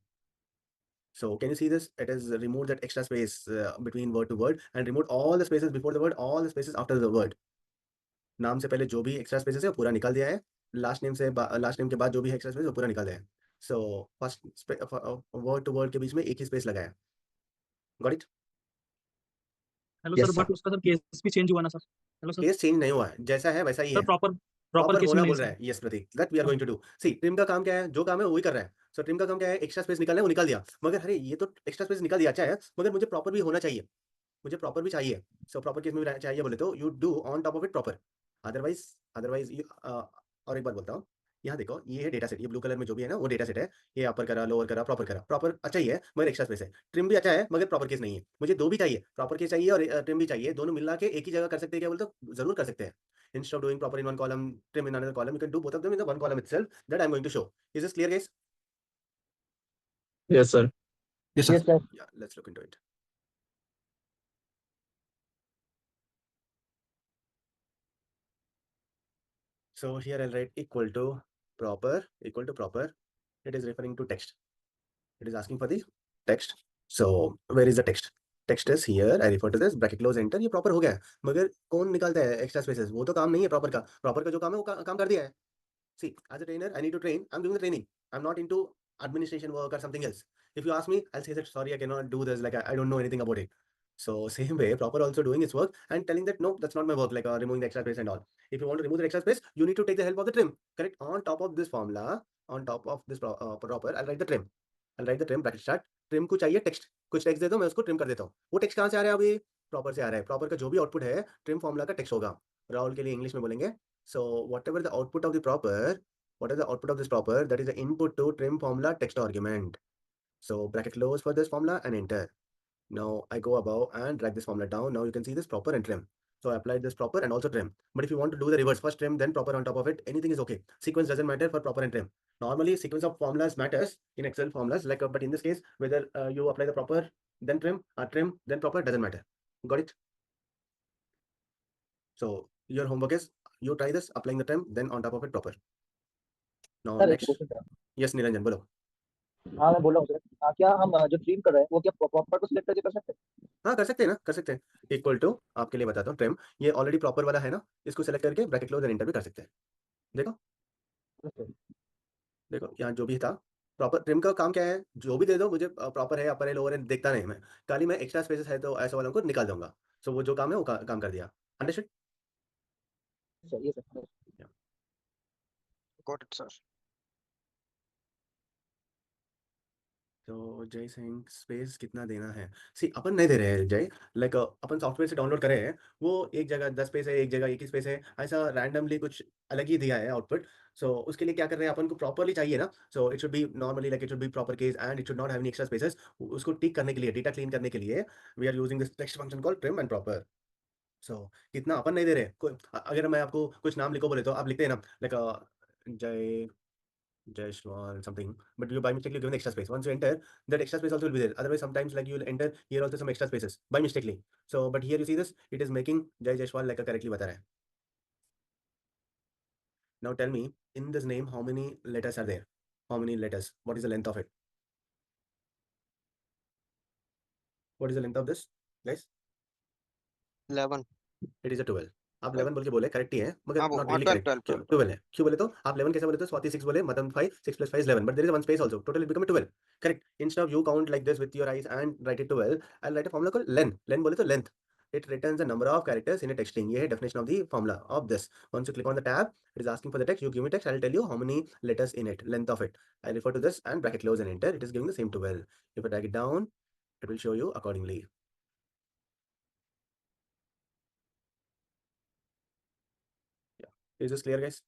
So can you see this? It has removed that extra space between word to word and removed all the spaces before the word, all the spaces after the word. नाम से पहले जो भी extra spaces है वो पूरा निकाल दिया है. Last name के बाद जो भी extra space वो पूरा निकाल दिया है. So first word to word के बीच में एक ही space लगाया. Got it? Hello Yes, sir, sir. But उसका सर केस भी चेंज हुआ ना सर? हेलो सर, केस चेंज नहीं हुआ है, जैसा है वैसा ही सर है। प्रॉपर प्रॉपर प्रॉपर केस होना मिले बोल रहा सर। है। Yes Prateek, that we are going to do. See trim का काम क्या है, जो काम है वही कर रहा है। सो ट्रिम का काम क्या है, एक्स्ट्रा स्पेस निकालना है, वो निकाल दिया। मगर अरे ये तो एक्स्ट्रा स्पेस निकाल दिया, अच्छा है, मगर मुझे प्रॉपर भी होना चाहिए, मुझे प्रॉपर भी चाहिए। सो प्रॉपर केस में भी चाहिए बोले तो you do on top of it proper. Otherwise otherwise और एक बात बोलता हूँ, यहाँ देखो ये है डेटा सेट, ये ब्लू कलर में जो भी है ना वो डेटा सेट है। ये अपर करा, लोअर करा, प्रॉपर करा, प्रॉपर अच्छा ही है, मगर एक्स्ट्रा स्पेस है। ट्रिम भी अच्छा है मगर प्रॉपर केस नहीं है। मुझे दो भी चाहिए, प्रॉपर केस चाहिए और ट्रिम भी चाहिए, दोनों मिला के एक ही जगह कर सकते हैं क्या बोलते हो, जरूर कर सकते हैं। Instead of doing proper in one column, trim in another column, you can do both of them in the one column itself that I'm going to show. Is this clear, guys? Yes, sir. Yes sir. Yes, sir. Yeah, let's look into it. So here I'll write equal to proper, equal to proper. It is referring to text. It is asking for the text. So where is the text? Text is here. I refer to this bracket close enter. ये proper हो गया है, मगर कौन निकालता है extra spaces? वो तो काम नहीं है प्रॉपर का। प्रॉपर का जो काम है वो काम कर दिया है। See, as a trainer, I need to train. I'm doing the training. I'm not into administration work or something else. If you ask me, I'll say that sorry, I cannot do this. Like I don't know anything about it. So same way, proper also doing its work and telling that no, that's not my work. Like removing the extra space and all. If you want to remove the extra space, you need to take the help of the trim. Correct? On top of this formula, on top of this proper, I'll write the trim. I'll write the trim bracket start. Trim को चाहिए text, कुछ text दे दो, मैं उसको trim कर देता हूँ। वो टेक्स्ट कहाँ से आ रहा है अभी? प्रॉपर से आ रहा है। प्रॉपर का जो भी आउटपुट है ट्रिम फॉर्मूला का टेक्स्ट होगा। राहुल के लिए इंग्लिश में बोलेंगे। So whatever the output of the proper, what is the output of this proper? That is the input to trim formula text argument. So bracket close for this formula and enter. Now I go above and drag this formula down. Now you can see this proper and trim. So I applied this proper and also trim. But if you want to do the reverse, first trim, then proper on top of it, anything is okay. Sequence doesn't matter for proper and trim. Normally sequence of formulas matters in Excel formulas, like but in this case, whether you apply the proper, then trim, or trim, then proper, doesn't matter. Got it? So your homework is you try this, applying the trim, then on top of it proper. Now sir एक next. Question था। Yes, Niranjan, बोलो। हाँ मैं बोल रहा हूँ sir, क्या हम जो ट्रिम कर रहे हैं वो क्या प्रॉपर को सिलेक्ट करके कर सकते हैं? हाँ कर सकते हैं ना, कर सकते हैं। इक्वल टू आपके लिए बताता हूँ, ट्रिम ये ऑलरेडी प्रॉपर वाला है ना, इसको सेलेक्ट करके ब्रैकेट क्लोज एंड एंटर भी कर सकते हैं। देखो देखो यहाँ जो भी था प्रॉपर, ट्रिम का काम क्या है, जो भी दे दो मुझे, प्रॉपर है अपर है लोअर है देखता नहीं मैं, खाली मैं एक्स्ट्रा स्पेसेस है तो ऐसा वालों को निकाल दूंगा। सो वो जो काम है वो काम कर दिया। अंडरस्टूड? सर ये सर Got it, sir. तो जय सिंह स्पेस कितना देना है? सी अपन नहीं दे रहे हैं जय, लाइक अपन सॉफ्टवेयर से डाउनलोड करे हैं, वो एक जगह 10 स्पेस है, एक जगह 1 ही स्पेस है, ऐसा रैंडमली कुछ अलग ही दिया है आउटपुट। सो उसके लिए क्या कर रहे हैं अपन को, प्रॉपरली चाहिए ना। सो it should B normally like it should B proper case and it should not have any extra spaces. उसको टिक करने के लिए, डेटा क्लीन करने के लिए we are using this text function called trim and proper. So कितना अपन नहीं दे रहे अगर मैं आपको कुछ नाम लिखो बोले तो आप लिखते हैं ना, लाइक जय Jaishwal something, but you by mistakenly given extra space. Once you enter, that extra space also will be there. Otherwise, sometimes like you will enter here also some extra spaces by mistakenly. So, but here you see this, it is making Jai Jaishwal like a correctly bata raha hai. Now tell me, in this name, how many letters are there? How many letters? What is the length of it? What is the length of this, guys? 11. It is a 12. आप 11 बोल के बोले correct ही है, मगर हाँ not हाँ really 12 correct. 12 12 है, क्यों बोले तो आप 11 कैसे बोले तो स्वाति 6 बोले, मतलब 5, 6 + 5 is 11, but there is one space also, total it become 12. Correct. Instead of you count like this with your eyes and write it 12, I'll write a formula called len. Len बोले तो length. It returns the number of characters in a text string. ये है definition of the formula of this. Once you click on the tab, it is asking for the text. You give me text, I'll tell you how many letters in it, length of it. I refer to this and bracket close and enter. It is giving the same 12. If I drag it down, it will show you accordingly. Yeah. Is this clear, guys?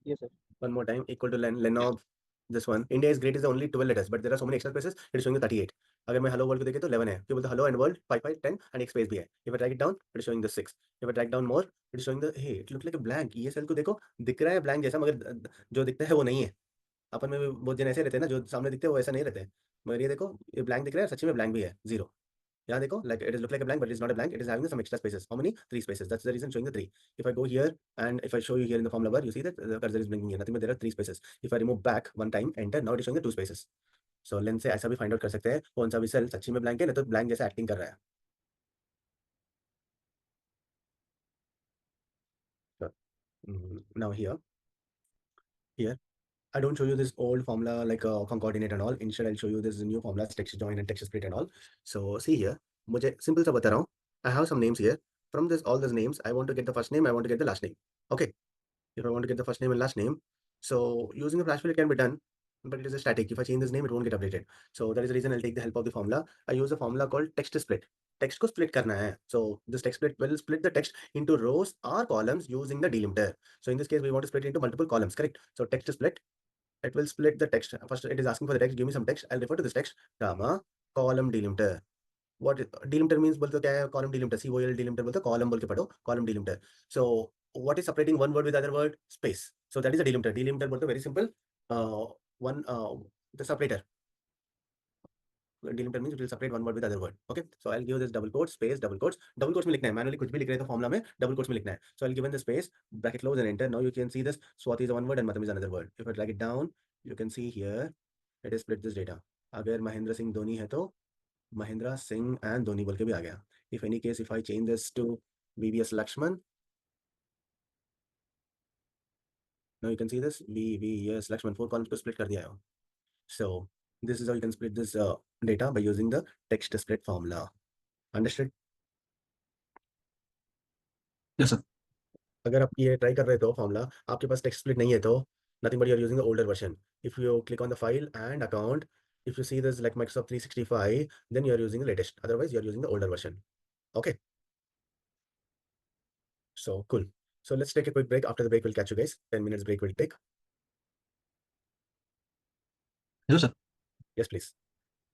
ये sir One more time, equal to len of this one. India is great is the only 12 letters, but there are so many extra spaces, it is showing you 38. अगर मैं hello world को देखे तो 11 है, क्यों बोलते hello and world 5 5 10 and एक space भी है। If I drag it down, it is showing the 6. If I drag down more, it is showing the, hey, it looks like a blank. ये सेल को देखो, दिख रहा है blank जैसा, मगर जो दिखता है वो नहीं है। अपन में भी बहुत जन ऐसे रहते हैं ना, जो सामने दिखते हैं वो ऐसा नहीं रहते हैं, मगर ये देखो ये blank दिख रहा है, सच्ची में blank भी है, 0। यहाँ देखो, like it is look like a blank, but it is not a blank. It is having some extra spaces. How many? 3 spaces. That's the reason showing the 3. If I go here and if I show you here in the formula bar, you see that the cursor is blinking here. Nothing but there are 3 spaces. If I remove back one time, enter, now it is showing the 2 spaces. So length से ऐसा भी find out कर सकते हैं कौन सा भी cell सच्ची में ब्लैंक है, ना तो ब्लैंक जैसा एक्टिंग कर रहा है। So, now here I don't show you this old formula like concatenate and all. Instead, I'll show you this new formulas, text join and text split and all. So see here, मुझे simple सा बता रहा हूँ. I have some names here. From this, all these names, I want to get the first name, I want to get the last name. Okay. If I want to get the first name and last name, so using a flash fill, it can be done, but it is a static. If I change this name, it won't get updated. So that is the reason I'll take the help of the formula. I use a formula called text split. Text को split करना है. So this text split will split the text into rows or columns using the delimiter. So in this case, we want to split it into multiple columns, correct? So text split, it will split the text. First, it is asking for the text. Give me some text. I'll refer to this text, comma, column delimiter. What delimiter means बोलते क्या है? Column delimiter. COL delimiter बोलते column बोल के पढ़ो. Column delimiter. So what is separating one word with other word? Space. So that is a delimiter. Delimiter बोलते very simple. One the separator. Delimiter means it will separate one word with other word. Okay. So I'll give this double quotes, space, double quotes. Double quotes में लिखना है. Manually कुछ भी लिख रहे तो formula में double quotes में लिखना है. So I'll give in the space, bracket close and enter. Now you can see this. Swati is one word and Matam is another word. If I drag it down, you can see here. It is split this data. अगर महेंद्र सिंह धोनी है तो Mahindra Singh and Dhoni बोल के भी आ गया. If any case, if I change this to VVS Lakshman, now you can see this VVS Lakshman 4 columns को split कर दिया है. So this is how you can split this data by using the text split formula. Understood? Yes, sir. अगर आप ये try कर रहे हो फॉर्मूला, आपके पास टेक्स्ट स्प्लिट नहीं है तो nothing but you are using the older version. If you click on the file and account, if you see this like Microsoft 365, then you are using the latest. Otherwise, you are using the older version. Okay. So cool. So let's take a quick break. After the break, we'll catch you guys. 10 minutes break will take. Hello, sir. Yes, please.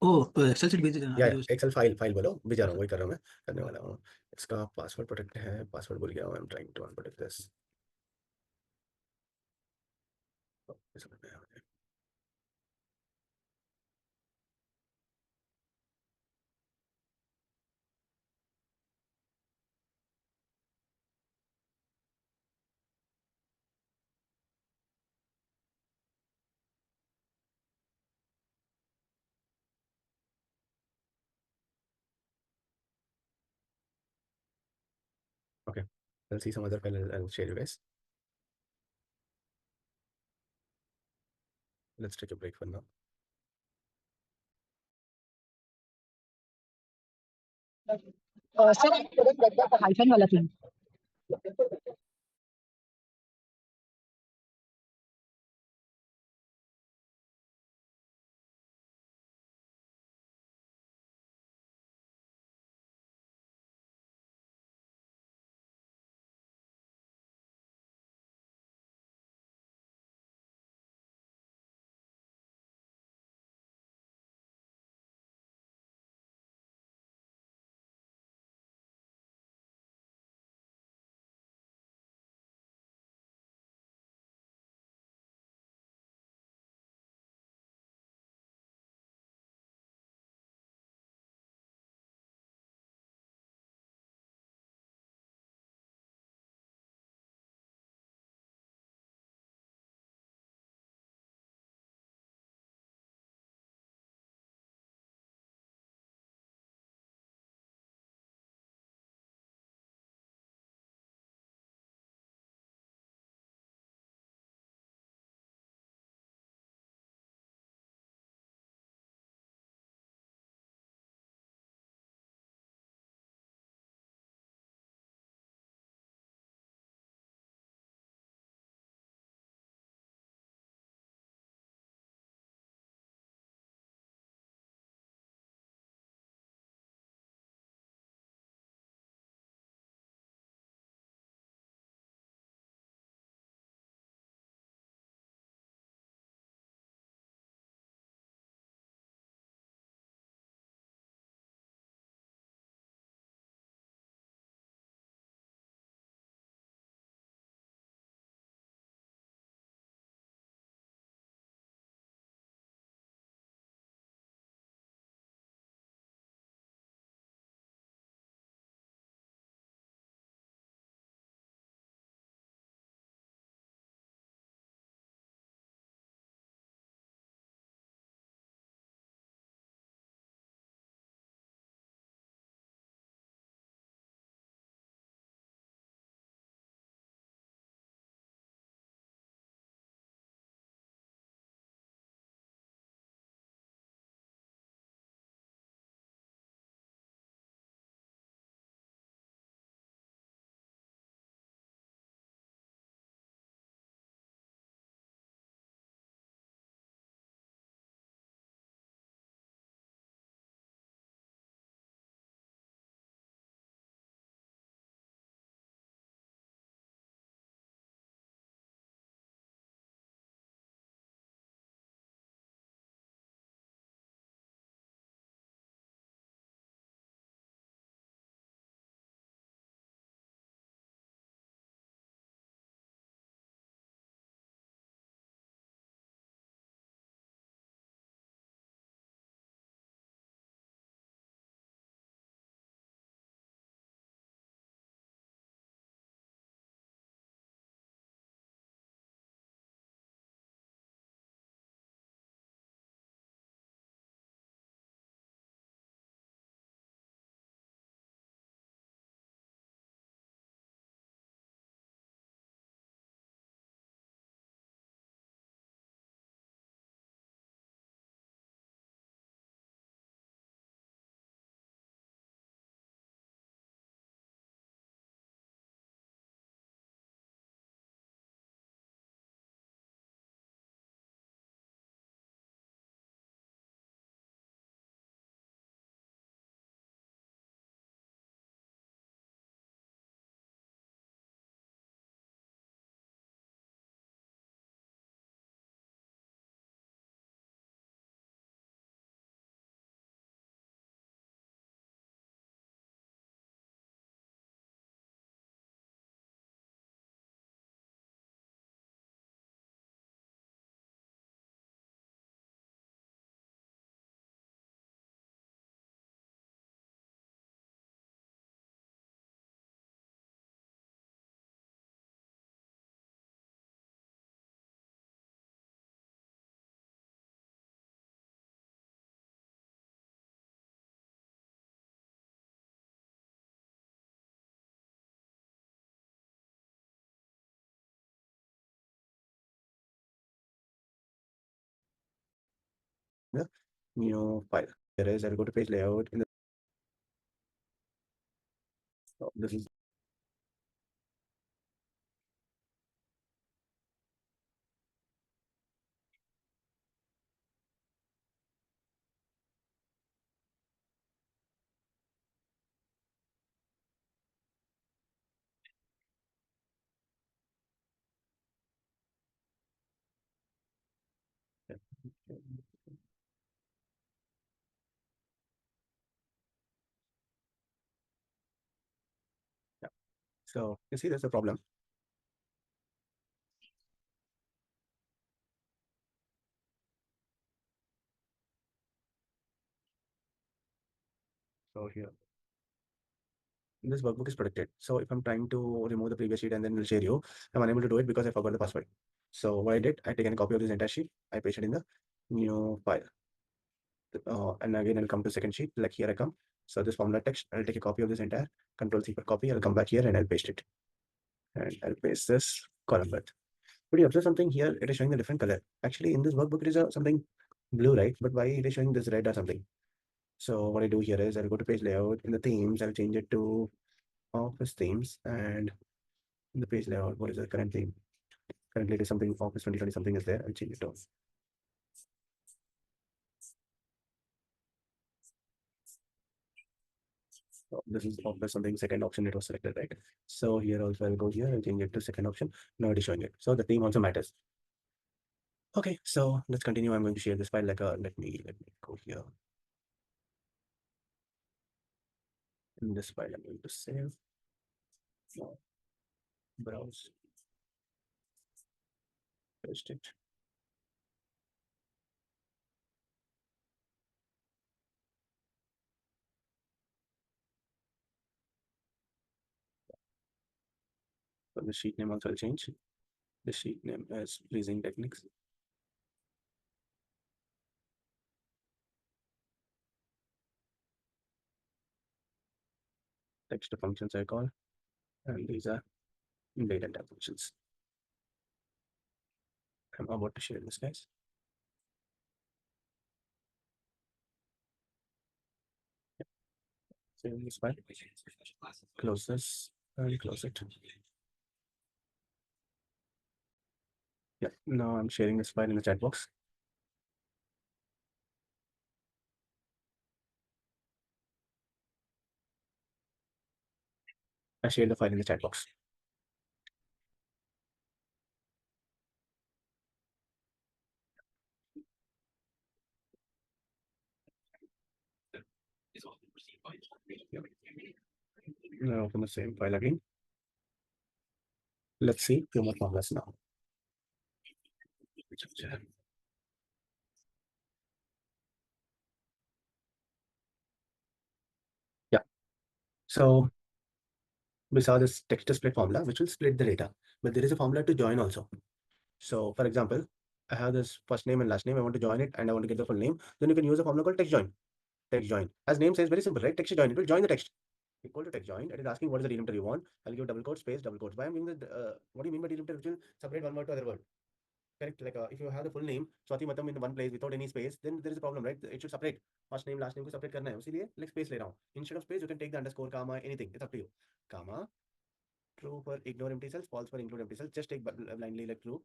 Oh, Excel sheet भेज या use. Excel file बोलो, भेजा रहा हूँ, वही कर रहा हूँ मैं, करने वाला हूँ. इसका पासवर्ड प्रोटेक्ट है, पासवर्ड भूल गया हूँ. I am trying to unprotect this. Okay, I'll see some other file. I'll share you guys. Let's take a break for now. Sir, I couldn't get that hyphen वाला thing. the new file. Here is, I'll go to page layout in the so this is yeah. So you see there's a problem. So here, this workbook is protected. So if I'm trying to remove the previous sheet and then will share you, I'm unable to do it because I forgot the password. So what I did, I taken a copy of this entire sheet, I pasted in the new file. And again, I'll come to second sheet, like here I come. So this formula text, I'll take a copy of this entire, Control-C for copy, I'll come back here and I'll paste it. And I'll paste this column width. But you observe something here, it is showing a different color. Actually, in this workbook, it is something blue, right? But why it is showing this red or something? So what I do here is I'll go to page layout. In the themes, I'll change it to office themes. And in the page layout, what is the current theme? Currently, it is something office 2020 something is there. I'll change it to. So this is office something second option it was selected, right? So here also I'll go here and change it to second option. Now it is showing it. So the theme also matters. Okay, so let's continue. I'm going to share this file like let me go here. In this file, I'm going to save. Browse. Paste it. So the sheet name also will change. The sheet name is Freezing Techniques. Text functions I call, and these are data type functions. I'm about to share this, guys. Yep. Save this file. Close this and close it. Yeah, now I'm sharing this file in the chat box. I shared the file in the chat box. Now open the same file again. Let's see few more formulas now. Yeah. So we saw this text to split formula, which will split the data, but there is a formula to join also. So for example, I have this first name and last name. I want to join it and I want to get the full name. Then you can use a formula called text join. Text join. As name says, very simple, right? Text join. It will join the text. Equal to text join. It is asking what is the delimiter you want. I'll give double quote space double quotes. Why I'm giving the what do you mean by delimiter? Which will separate one word to other word. Correct. Like if you have the full name Swati Matam in one place without any space, then there is a problem, right? It should separate. First name, last name को separate करना है. उसीलिए like space ले रहा हूँ. Instead of space, you can take the underscore, comma, anything. It's up to you. Comma. True for ignore empty cells. False for include empty cells. Just take blindly like true.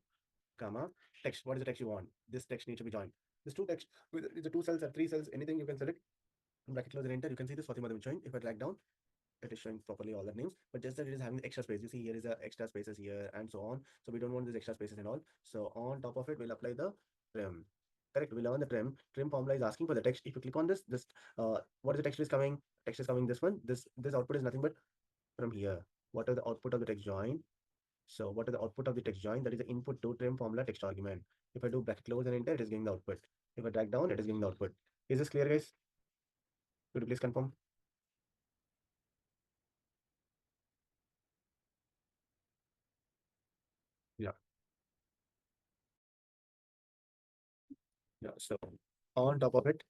Comma. Text. What is the text you want? This text needs to be joined. This two text with the two cells or three cells, anything you can select. Bracket close and enter. You can see this Swati Madam is showing. If I drag down, it is showing properly all the names, but just that it is having extra space. You see here is a extra spaces here and so on. So we don't want this extra spaces and all. So on top of it, we'll apply the trim. Correct. We'll learn the trim. Trim formula is asking for the text. If you click on this, what is the text is coming? Text is coming this one. This output is nothing but from here. What are the output of the text join? So what is the output of the text join? That is the input to trim formula text argument. If I do bracket close and enter, it is giving the output. If I drag down, it is giving the output. Is this clear, guys? Could you please confirm? Yeah. Yeah. So on top of it,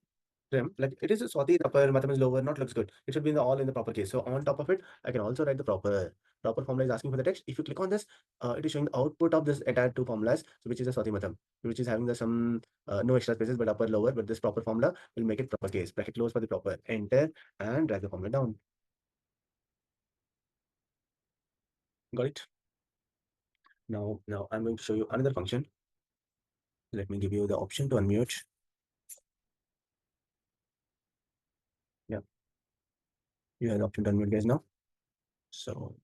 trim, like it is a Swati upper, Matham is lower, not looks good. It should be in the all in the proper case. So on top of it, I can also write the proper. proper formula is asking for the text. If you click on this, it is showing the output of this entire two formulas, so which is a Swatimatham, which is having the some no extra spaces but upper lower, but this proper formula will make it proper case. Bracket close for the proper, enter and drag the formula down. Got it? Now I'm going to show you another function. Let me give you the option to unmute. Yeah, you have the option to unmute, guys, now. So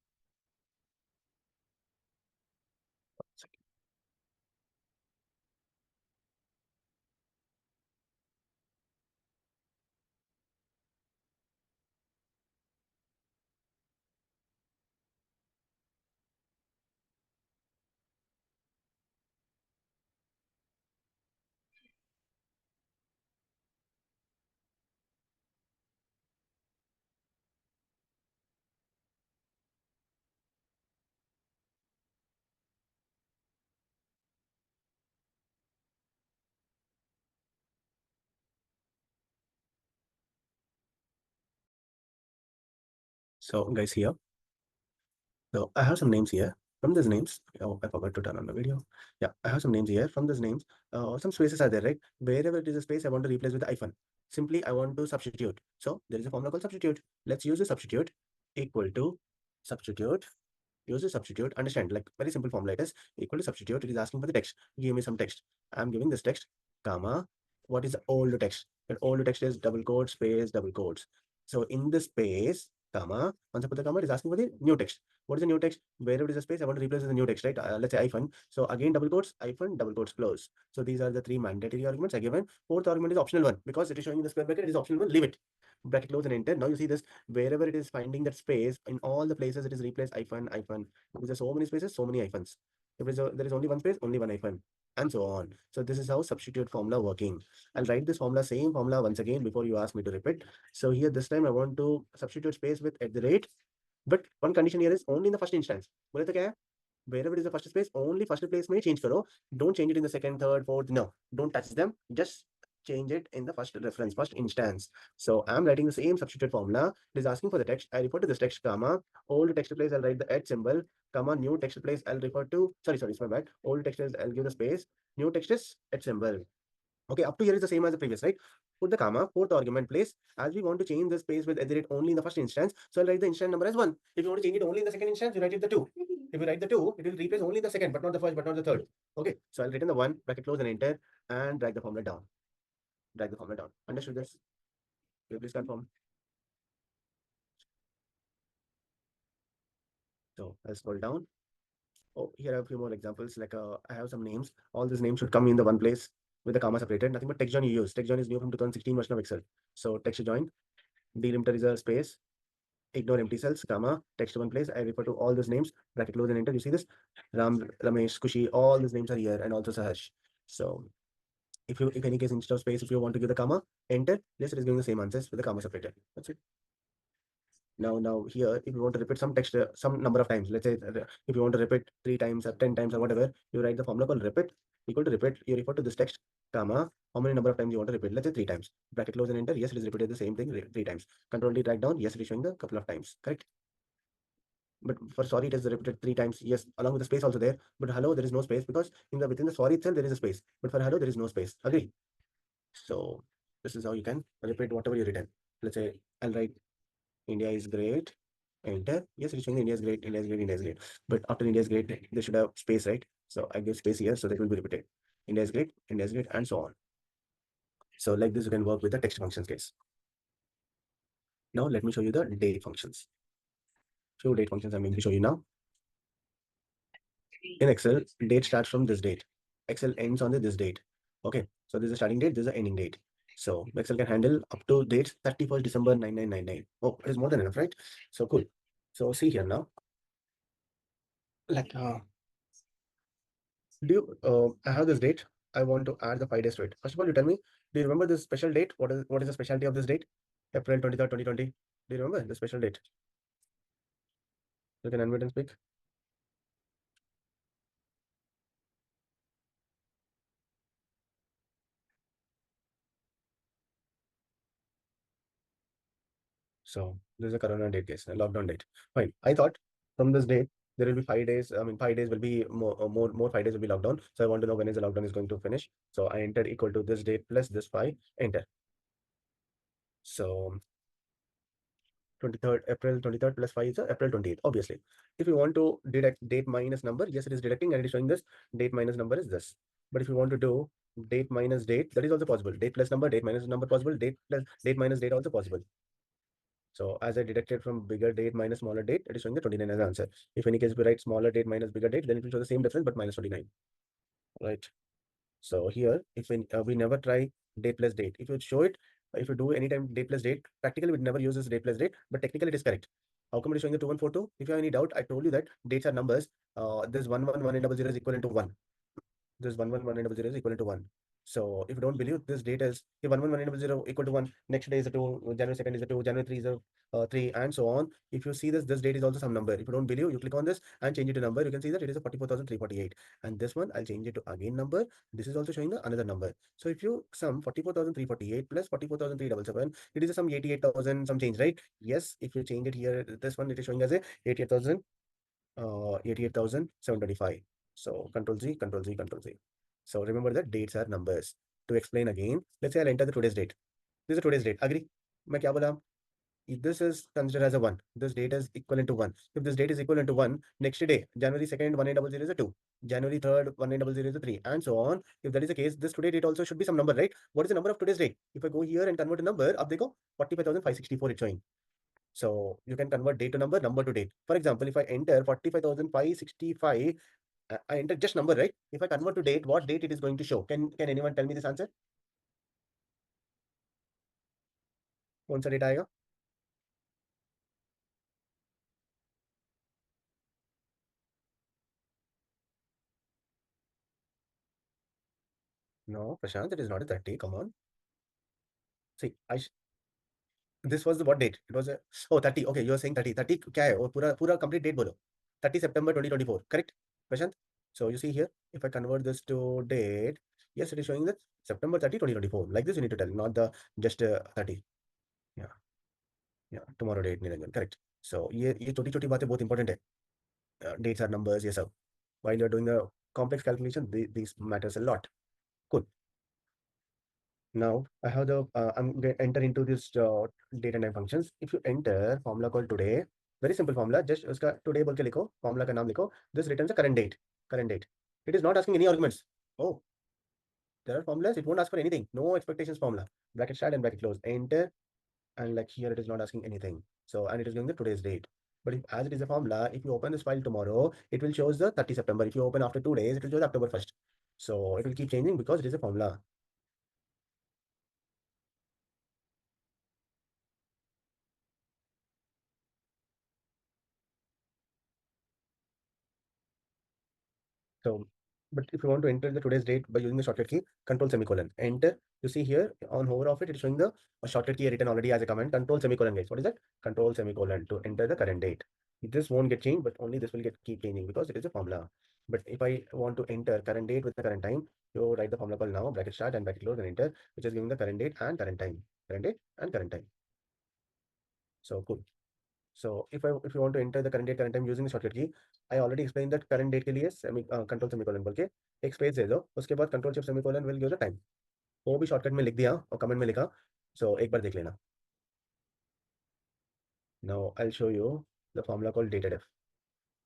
guys, here. So I have some names here. From these names, oh, I forgot to turn on the video. Yeah, I have some names here. From these names, some spaces are there, right? Wherever it is a space, I want to replace with hyphen. Simply, I want to substitute. So there is a formula called substitute. Let's use the substitute equal to substitute. Use the substitute. Understand, like very simple formula. It is equal to substitute. It is asking for the text. Give me some text. I'm giving this text, comma. What is the old text? The old text is double quote space double quotes. So in the space, comma. Once I put the comma, it is asking for the new text. What is the new text? Wherever it is a space, I want to replace with the new text, right? Let's say hyphen. So again, double quotes, hyphen, double quotes, close. So these are the three mandatory arguments I given. Fourth argument is optional one because it is showing in the square bracket. It is optional one. Leave it. Bracket close and enter. Now you see this. Wherever it is finding that space, in all the places it is replaced hyphen, hyphen. There are so many spaces, so many hyphens. If there is only one space, only one hyphen, and so on. So this is how substitute formula working. I'll write this formula, same formula once again before you ask me to repeat. So here this time I want to substitute space with at the rate. But one condition here is only in the first instance. बोले तो क्या है? Wherever it is the first space, only first place में change करो. Don't change it in the second, third, fourth. No, don't touch them. Just change it in the first reference, first instance. So I'm writing the same substitute formula. It is asking for the text. I refer to this text, comma. Old text place, I'll write the at symbol, comma. New text place, I'll refer to. Sorry, it's my bad. Old text is I'll give the space. New text is at symbol. Okay, up to here is the same as the previous, right? Put the comma, fourth argument place. As we want to change the space with at the rate only in the first instance, so I'll write the instance number as 1. If you want to change it only in the second instance, you write it the 2. If you write the 2, it will replace only the second, but not the first, but not the third. Okay, so I'll write in the 1, bracket close and enter, and drag the formula down. Drag the formula down. Understood this? Will you please confirm? So I'll scroll down. Oh, here I have a few more examples. Like I have some names. All these names should come in the one place with the comma separated. Nothing but TextJoin you use. TextJoin is new from 2016 version of Excel. So TextJoin, delimiter is a space, ignore empty cells, comma, text one place. I refer to all these names, bracket close and enter. You see this? Ram, Ramesh, Kushi, all these names are here, and also Sahash. So if any case instead of space, if you want to give the comma, enter, yes, it is giving the same answers with the comma separated. That's it. Now here, if you want to repeat some text, some number of times, let's say if you want to repeat 3 times or 10 times or whatever, you write the formula called repeat equal to repeat. You refer to this text, comma, how many number of times you want to repeat. Let's say 3 times. Bracket close and enter. Yes, it is repeated the same thing 3 times. Control D, drag down. Yes, it is showing the couple of times. Correct. But for sorry, it is repeated 3 times. Yes, along with the space also there. But hello, there is no space because within the sorry itself there is a space. But for hello, there is no space. Agree. So this is how you can repeat whatever you written. Let's say I'll write India is great. Enter. Yes, it is showing India is great, India is great, India is great. But after India is great, they should have space, right? So I give space here, so that will be repeated. India is great, and so on. So like this, you can work with the text functions case. Now let me show you the date functions. Few date functions I'm going to show you now. In Excel, date starts from this date. Excel ends on this date. Okay, so this is the starting date, this is the ending date. So Excel can handle up to dates 31st December 9999. Oh, it is more than enough, right? So cool. So see here now. Like I have this date. I want to add the 5 days to it. First of all, you tell me, do you remember this special date? What is the specialty of this date? April 23rd, 2020. Do you remember the special date? You can unmute and speak. So this is a corona date case, a lockdown date. Fine. I thought from this date, there will be 5 days. I mean, 5 days will be more 5 days will be lockdown. So I want to know when is the lockdown is going to finish. So I entered equal to this date plus this 5, enter. So 23rd April 23rd plus 5 is April 28th. Obviously, if you want to deduct date minus number, yes, it is deducting and it is showing this date minus number is this. But if you want to do date minus date, that is also possible. Date plus number, date minus number possible, date plus date minus date also possible. So as I deducted from bigger date minus smaller date, it is showing the 29 as the answer. If any case we write smaller date minus bigger date, then it will show the same difference but minus 29. Right. So here, if we never try date plus date, if you show it, if you do anytime date plus date, practically we never use this date plus date, but technically it is correct. How come it is showing the 2142? If you have any doubt, I told you that dates are numbers. This 11100 is equivalent to 1. This 11100 is equivalent to 1. So if you don't believe this date is if 11100 equal to 1, next day is a 2, January 2nd is a 2, January 3 is a 3, and so on. If you see this date is also some number. If you don't believe, you click on this and change it to number. You can see that it is a 44,348. And this one, I'll change it to again number. This is also showing the another number. So if you sum 44,348 plus 44,377, it is some 88,000 some change, right? Yes, if you change it here, this one, it is showing as a 88,725. So Control Z, Control Z, Control Z. So remember that dates are numbers. To explain again, let's say I'll enter the today's date. This is today's date. Agree? मैं क्या बोला? If this is considered as a 1, this date is equivalent to 1. If this date is equivalent to 1, next day, January 2nd, 1800 is a 2. January 3rd, 1800 is a 3, and so on. If that is the case, this today date also should be some number, right? What is the number of today's date? If I go here and convert a number, up they go 45,564 it's showing. So you can convert date to number to date. For example, if I enter 45,565, I enter just number, right? If I convert to date, what date it is going to show? Can anyone tell me this answer? कौन सा data आएगा? No, Prashant, it is not a 30. Come on. See, this was the what date? It was a 30. Okay, you are saying 30. 30 क्या है? और पूरा complete date बोलो. 30 September 2024. Correct, Prashant? So you see here, if I convert this to date, yes, it is showing that September 30, 2024. Like this, you need to tell, not the just 30. Yeah, tomorrow date, Niranjan. Correct. So ये छोटी-छोटी बातें बहुत important है. Dates are numbers, yes, sir. While you're doing a complex calculation, these matters a lot. Cool. Now I have I'm going to enter into this date and time functions. If you enter formula called today, very simple formula, just उसका today बोल के लिखो, formula का नाम लिखो. This returns a current date. It is not asking any arguments. Oh, there are formulas. It won't ask for anything. No expectations formula. Bracket start and bracket close. Enter, and like here it is not asking anything. So and it is giving the today's date. But if as it is a formula, if you open this file tomorrow, it will show the 30 September. If you open after 2 days, it will show the October 1st. So it will keep changing because it is a formula. So, but if you want to enter the today's date by using the shortcut key, control semicolon, enter. You see here on hover of it, it's showing the shortcut key written already as a command, control semicolon, guys. What is that? Control semicolon to enter the current date. This won't get changed, but only this will keep changing because it is a formula. But if I want to enter current date with the current time, you write the formula called now, bracket start and bracket close and enter, which is giving the current date and current time. Current date and current time. So cool. So if you want to enter the current date, current time using the shortcut key, I already explained that current date के लिए control semicolon बोल के एक space दे दो, उसके बाद control shift semicolon will give the time. वो भी shortcut में लिख दिया और comment में लिखा, so एक बार देख लेना. Now I'll show you the formula called dated f.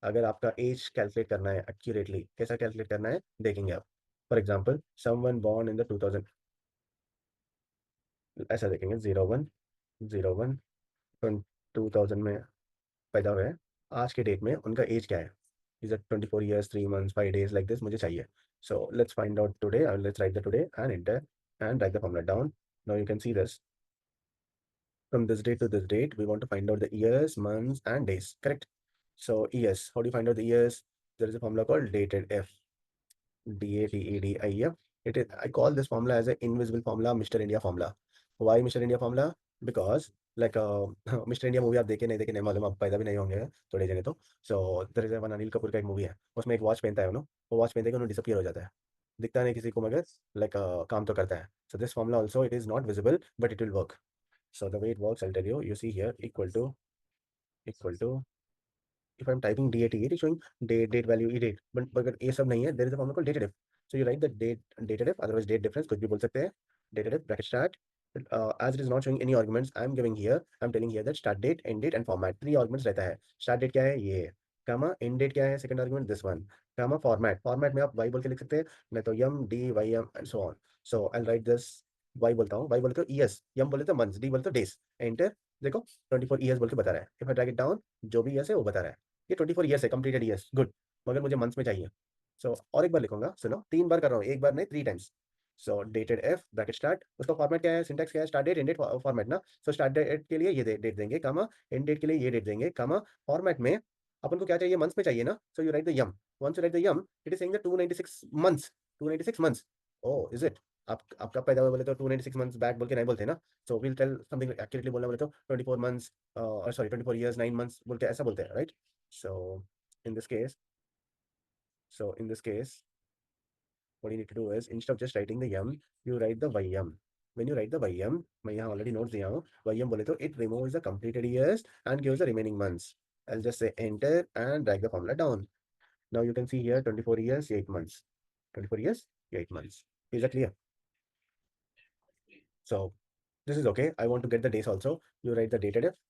अगर आपका age calculate करना है accurately, कैसा calculate करना है देखेंगे आप. For example, someone born in the 2000, ऐसा देखेंगे 01 2000 में पैदा हुए हैं, आज के डेट में उनका एज क्या है? Is it 24 years, 3 months, 5 days, like this मुझे चाहिए. So let's find out today. Let's write the today and enter and write the formula down. Now you can see this. From this date to this date, we want to find out the years, months, and days. Correct? So years. How do you find out the years? There is a formula called dated f. DATEDIF. I call this formula as an invisible formula, Mr. India formula. Why Mr. India formula? Because like mister India movie आप देखे नहीं मालूम, आप पैदा भी नहीं होंगे थोड़े जने तो. So there is one Anil Kapoor का एक मूवी है, उसमें एक वॉच पहनता है उन्होंने, वो वॉच पहनते उन्होंने डिसअपियर हो जाता है, दिखता नहीं किसी को मगर लाइक काम तो करता है. So this formula also it is not visible but it will work. So the way it works I tell you. You see here equal to if I'm typing D88, it's showing date value edate. But ये सब नहीं है. There is a formula called dateDef. So you write the dateDef, otherwise date difference कुछ भी बोल सकते हैं. dateDef bracket start. As it is not showing any arguments, I'm giving here. I'm telling here that start date, end date, and format. 3 arguments रहता है. Start date क्या है? ये. Comma end date क्या है? Second argument this one. Comma format. Format में आप y बोल के लिख सकते हैं. नहीं तो yum, d, ym, and so on. So I'll write this. y बोलता हूँ. y बोलते हो years. yum बोले तो months. d बोलते हो days. Enter. देखो 24 years बोल के बता रहा है. If I drag it down, जो भी years है वो बता रहा है. ये 24 years है, completed years. Good. मगर मुझे months में चाहिए. So और एक बार लिखूंगा. सुनो 3 बार कर रहा हूँ. एक बार नहीं 3 times. So dated f bracket start. उसका फॉर्मेट क्या है? सिंटैक्स क्या है? Start date end date format ना. सो स्टार्ट डेट के लिए ये डेट देंगे, कमा एंड डेट के लिए ये डेट देंगे, कमा फॉर्मेट में अपन को क्या चाहिए? मंथ्स में चाहिए ना. So you write the yam. Once you write the yam, it is saying the 296 months. 296 months. Oh, is it? आप कब पैदा हुए बोले तो 296 मंथ्स बैक बोल के नहीं बोलते ना. So will tell something accurately बोलना बोले तो 24 मंथ्स और सॉरी 24 इयर्स 9 मंथ्स बोल के ऐसा बोलते हैं, right? So in this case what you need to do is, instead of just writing the yum, you write the ym. When you write the ym, मैं यहाँ already notes दिया हूँ. ym बोले तो it removes the completed years and gives the remaining months. I'll just say enter and drag the formula down. Now you can see here 24 years 8 months. 24 years 8 months. Is that clear? So this is okay. I want to get the days also. You write the dateDef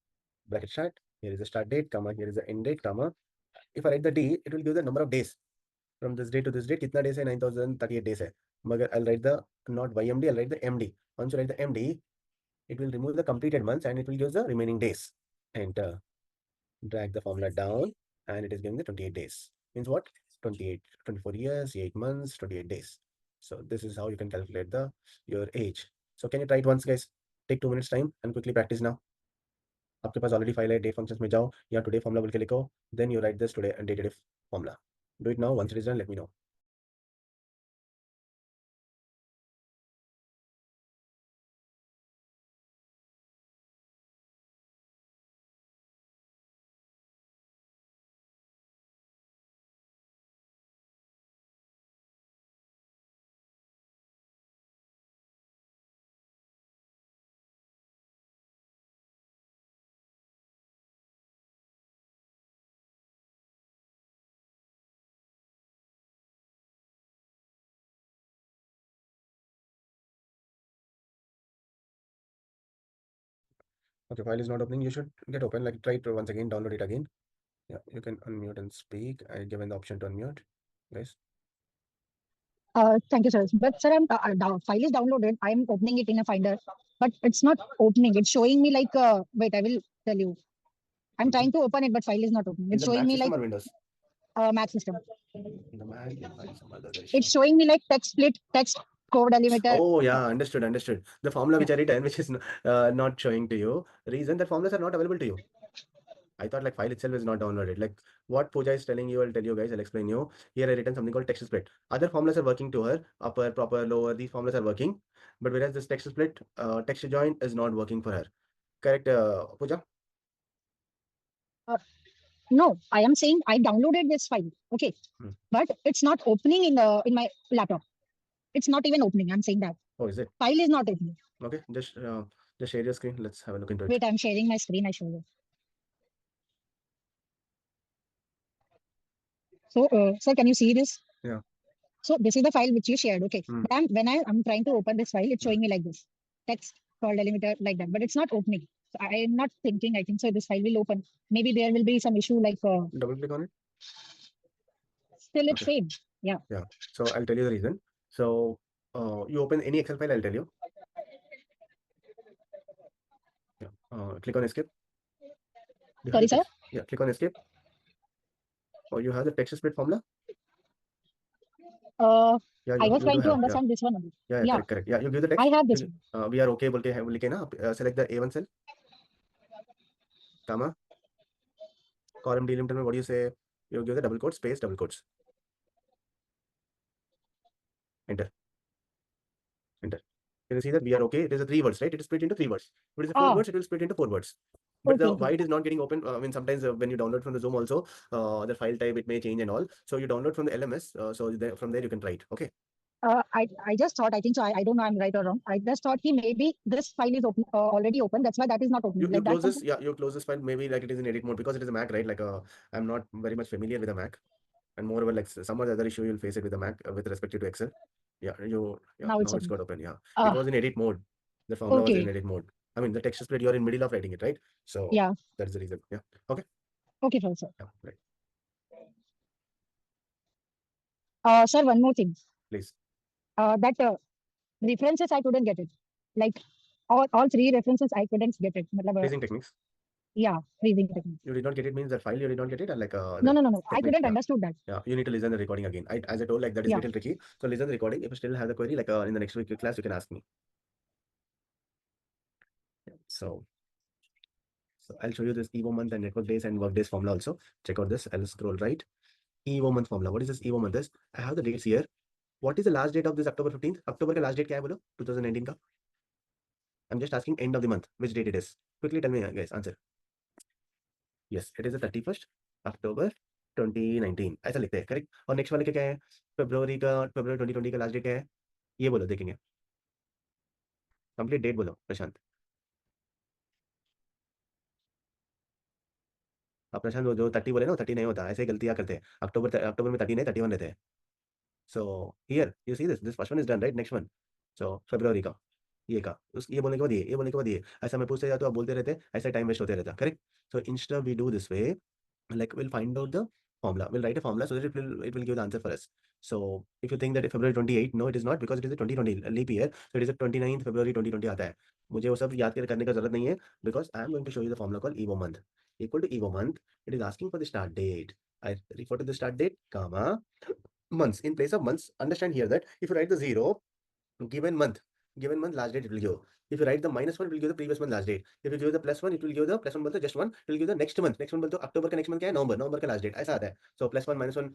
bracket start. Here is the start date, comma. Here is the end date, comma. If I write the d, it will give the number of days. From this date to this date, कितना days है? 9038 days है. मगर I'll write the not YMD, I'll write the MD. Once you write the MD, it will remove the completed months and it will give the remaining days. Enter. Drag the formula down and it is giving the 28 days. Means what? 24 years, 8 months, 28 days. So this is how you can calculate your age. So can you try it once, guys? Take 2 minutes time and quickly practice now. आपके पास already file है. Day functions में जाओ, या today formula बोल के लिखो. Then you write this today dateDef formula. Do it now. Once it is done, let me know. Okay, file is not opening. You should get open. Like try it once again. Download it again. Yeah, you can unmute and speak. I given the option to unmute, guys. Thank you, sir. But sir, file is downloaded. I'm opening it in a Finder, but it's not opening. It's showing me like wait, I will tell you. I'm trying to open it, but file is not opening. It's Is it showing Mac me system like or Windows? Mac system. The Mac, you'll find some other issue. It's showing me like text split, text code delimiter. Oh yeah, understood. The formula which I written, which is not showing to you. Reason that formulas are not available to you. I thought like file itself is not downloaded. Like what Pooja is telling you, I'll tell you guys, I'll explain you. Here I written something called text split. Other formulas are working to her, upper, proper, lower, these formulas are working. But whereas this text split, text join is not working for her. Correct, Pooja? No, I am saying I downloaded this file. Okay, but it's not opening in my laptop. It's not even opening. I'm saying that. Oh, is it? File is not opening. Okay, just share your screen. Let's have a look into it. Wait, I'm sharing my screen. I show you. So, sir, can you see this? Yeah. So this is the file which you shared. Okay. But when I'm trying to open this file, it's showing me like this. Text called delimiter like that, but it's not opening. So I'm not thinking, I think so this file will open. Maybe there will be some issue like double click on it. Still it's same. Yeah. Yeah. So I'll tell you the reason. So you open any Excel file, I'll tell you. Yeah. Click on escape. Sorry, sir. Yeah, click on escape. Or you have the text split formula? Yeah, I was trying to understand this one. Yeah, correct. Yeah, you give the text. I have this one. We are okay. Select the A1 cell. Comma. Column delimiter, what do you say? You give the double quotes, space, double quotes. Enter. Can you see that we are okay? It is a 3 words, right? It is split into 3 words. If it is 4 words, it will split into 4 words. But why it is not getting open? I mean, sometimes when you download from the Zoom also, the file type, it may change and all. So you download from the LMS. From there you can try it. Okay. I just thought, I think so. I don't know I'm right or wrong. I just thought maybe this file is open, already open. That's why that is not opening. You Like close that's this, yeah, you close this file, maybe like it is in edit mode because it is a Mac, right? Like I'm not very much familiar with a Mac, and moreover, like some of the other issue you'll face it with the Mac with respect to Excel. Yeah, now it's now it's open. got open. Yeah, it Uh, was in edit mode. The formula was in okay. edit mode. I mean, the text split, you're in middle of writing it, right? So Yeah. that's the reason. Yeah. Okay. Okay, fine, sir. Yeah. Right. Sir, one more thing. Please. That references I couldn't get it. Like all three references I couldn't get it. Freezing techniques. Yeah, freezing techniques. You did not get it means that file you did not get it, or like No. I technique, couldn't yeah. understood that. Yeah, you need to listen the recording again. As I told, like that is Yeah. little tricky. So listen the recording. If you still have the query, like in the next week class, you can ask me. Yeah, so I'll show you this EVO month and network days and work days formula also. Check out this. I'll scroll right. EVO month formula. What is this EVO month? Is I have the dates here. What is the last date of this October 15th? October का last date क्या है बोलो? 2019 का. I'm just asking end of the month. Which date it is? Quickly tell me, guys. Answer. Yes, it is the 31st October 2019. ऐसा लिखते हैं, correct? और next वाले का क्या है? February 2020 का last date क्या है? ये बोलो, देखेंगे. Complete date बोलो, प्रशांत. अब प्रशांत जो 30 बोले ना, 30 नहीं होता, ऐसे ही गलतियां करते हैं. अक्टूबर में 30 नहीं, 31 रहते हैं. So here you see this first one is done, right? Next one. So February का ये का ये बोलने के बाद ये बोलने के बाद ये ऐसा मैं पूछते जाता हूँ, आप बोलते रहते, ऐसा टाइम वेस्ट होते रहता, correct? So instead we do this way, like we'll find out the formula. We'll write a formula so that it will give the answer for us. So if you think that February 28, no, it is not, because it is a 2020 leap year. So it is a 29th February 2020 आता है. मुझे वो सब याद करने का जरूरत नहीं है, because I am going to show you the formula called EVO month. Equal to EVO month, it is asking for the start date. I refer to the start date, comma, months. In place of months, understand here that if you write the 0, given month last date, it will give. If you write the -1, it will give the previous month last date. If you give the +1, it will give the +1 बोलते just 1, it will give the next month बोलते अक्टूबर का next month क्या है? नवंबर का last date, ऐसा आता है. So +1 -1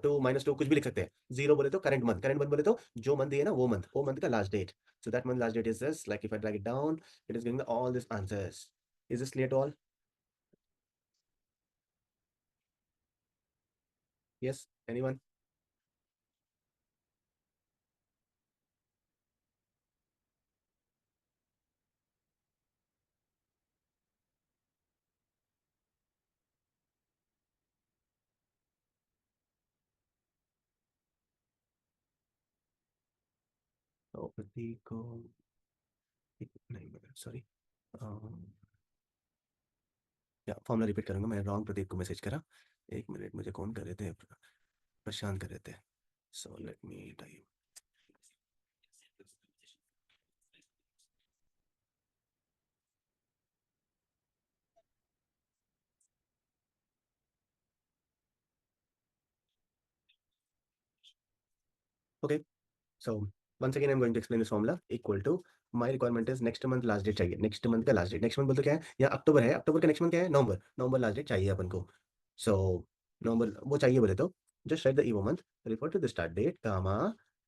2 -2 कुछ भी लिख सकते हैं. 0 बोले तो current month बोले तो जो month है ना वो month का last date. So that month last date is this. Like if I drag it down, it is giving all these answers. Is this clear to all? Yes, anyone? तो प्रतीक को नहीं, सॉरी, या formula repeat करूंगा. मैं wrong प्रतीक को message करा. एक minute, मुझे कौन कर रहे थे? प्रशांत कर रहे थे. सो let me type. Okay, so once again I'm going to explain this formula. Equal to my requirement is next month last date चाहिए. next month का last date. next month बोलते क्या है? यहाँ अक्टूबर है, अक्टूबर का next month क्या है? नवंबर last date चाहिए अपन को. So नवंबर वो चाहिए बोले तो just write the EVO month, refer to the start date, comma.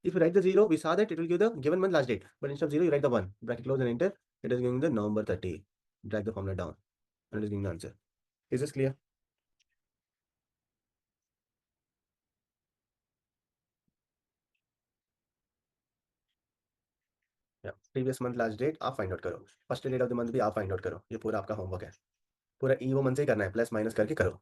If you write the 0, we saw that it will give the given month last date, but instead of 0 you write the 1, bracket close and enter. It is giving the November 30. Drag the formula down and it is giving the answer. Is this clear? Previous month last date आप find out करो, first date of the month भी आप find out करो. ये पूरा आपका homework है, पूरा EVO मंथ से ही करना है, प्लस माइनस करके करो.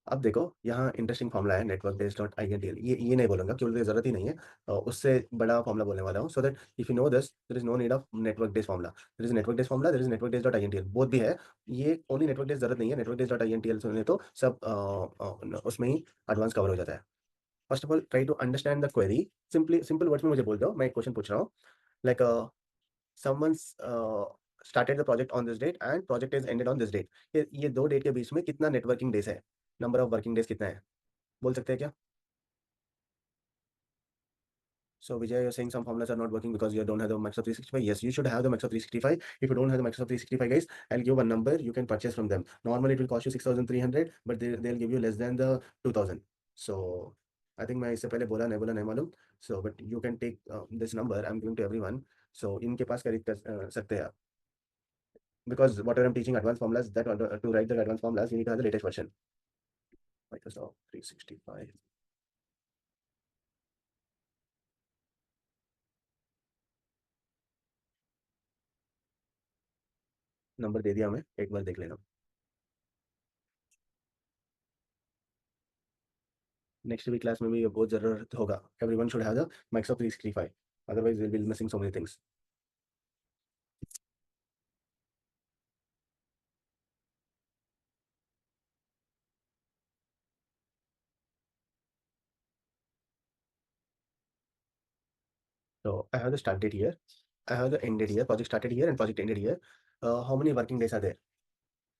अब देखो यहाँ इंटरेस्टिंग फॉर्मूला है, नेटवर्क डेज डॉट INTL. ये नहीं बोलूंगा क्योंकि जरूरत ही नहीं है. उससे बड़ा फॉर्मूला बोलने वाला हूँ, so that if you know this there is no need of network days formula. There is network days formula, there is network days dot INTL, both भी है. ये ओनली नेटवर्क डेज जरूरत नहीं है. नेटवर्क डेज डॉट INTL सुने तो सब उसमें ही एडवांस कवर हो जाता है. First of all try to understand the query. Simple words में मुझे बोल दो, मैं एक क्वेश्चन पूछ रहा हूँ. Like someone's started the project on this date and project is ended on this date. ये दो डेट के बीच में कितना नेटवर्किंग डेज है? नंबर ऑफ वर्किंग डेज कितना है? बोल सकते हैं क्या? So Vijay, you're saying some formulas are not working because you don't have the Microsoft 365. Yes, you should have the Microsoft 365. If you don't have the Microsoft 365, guys, I'll give one number you can purchase from them. Normally it will cost you 6,300, but they'll give you less than the 2,000. So I think मैं इससे पहले बोला नहीं मालूम. So but you can take this number I'm giving to everyone. So इनके पास खरीद कर सकते हैं आप. Because whatever I'm teaching advanced formulas, that to write the advanced formulas, you need to have the latest version. Microsoft 365. Number दे दिया हमें, एक बार देख लेना। नेक्स्ट वीक क्लास में भी ये बहुत जरूरत होगा। Everyone should have the Microsoft 365, otherwise we'll be missing so many things. So I have the start date here, I have the end date here, project started here and project ended here. How many working days are there?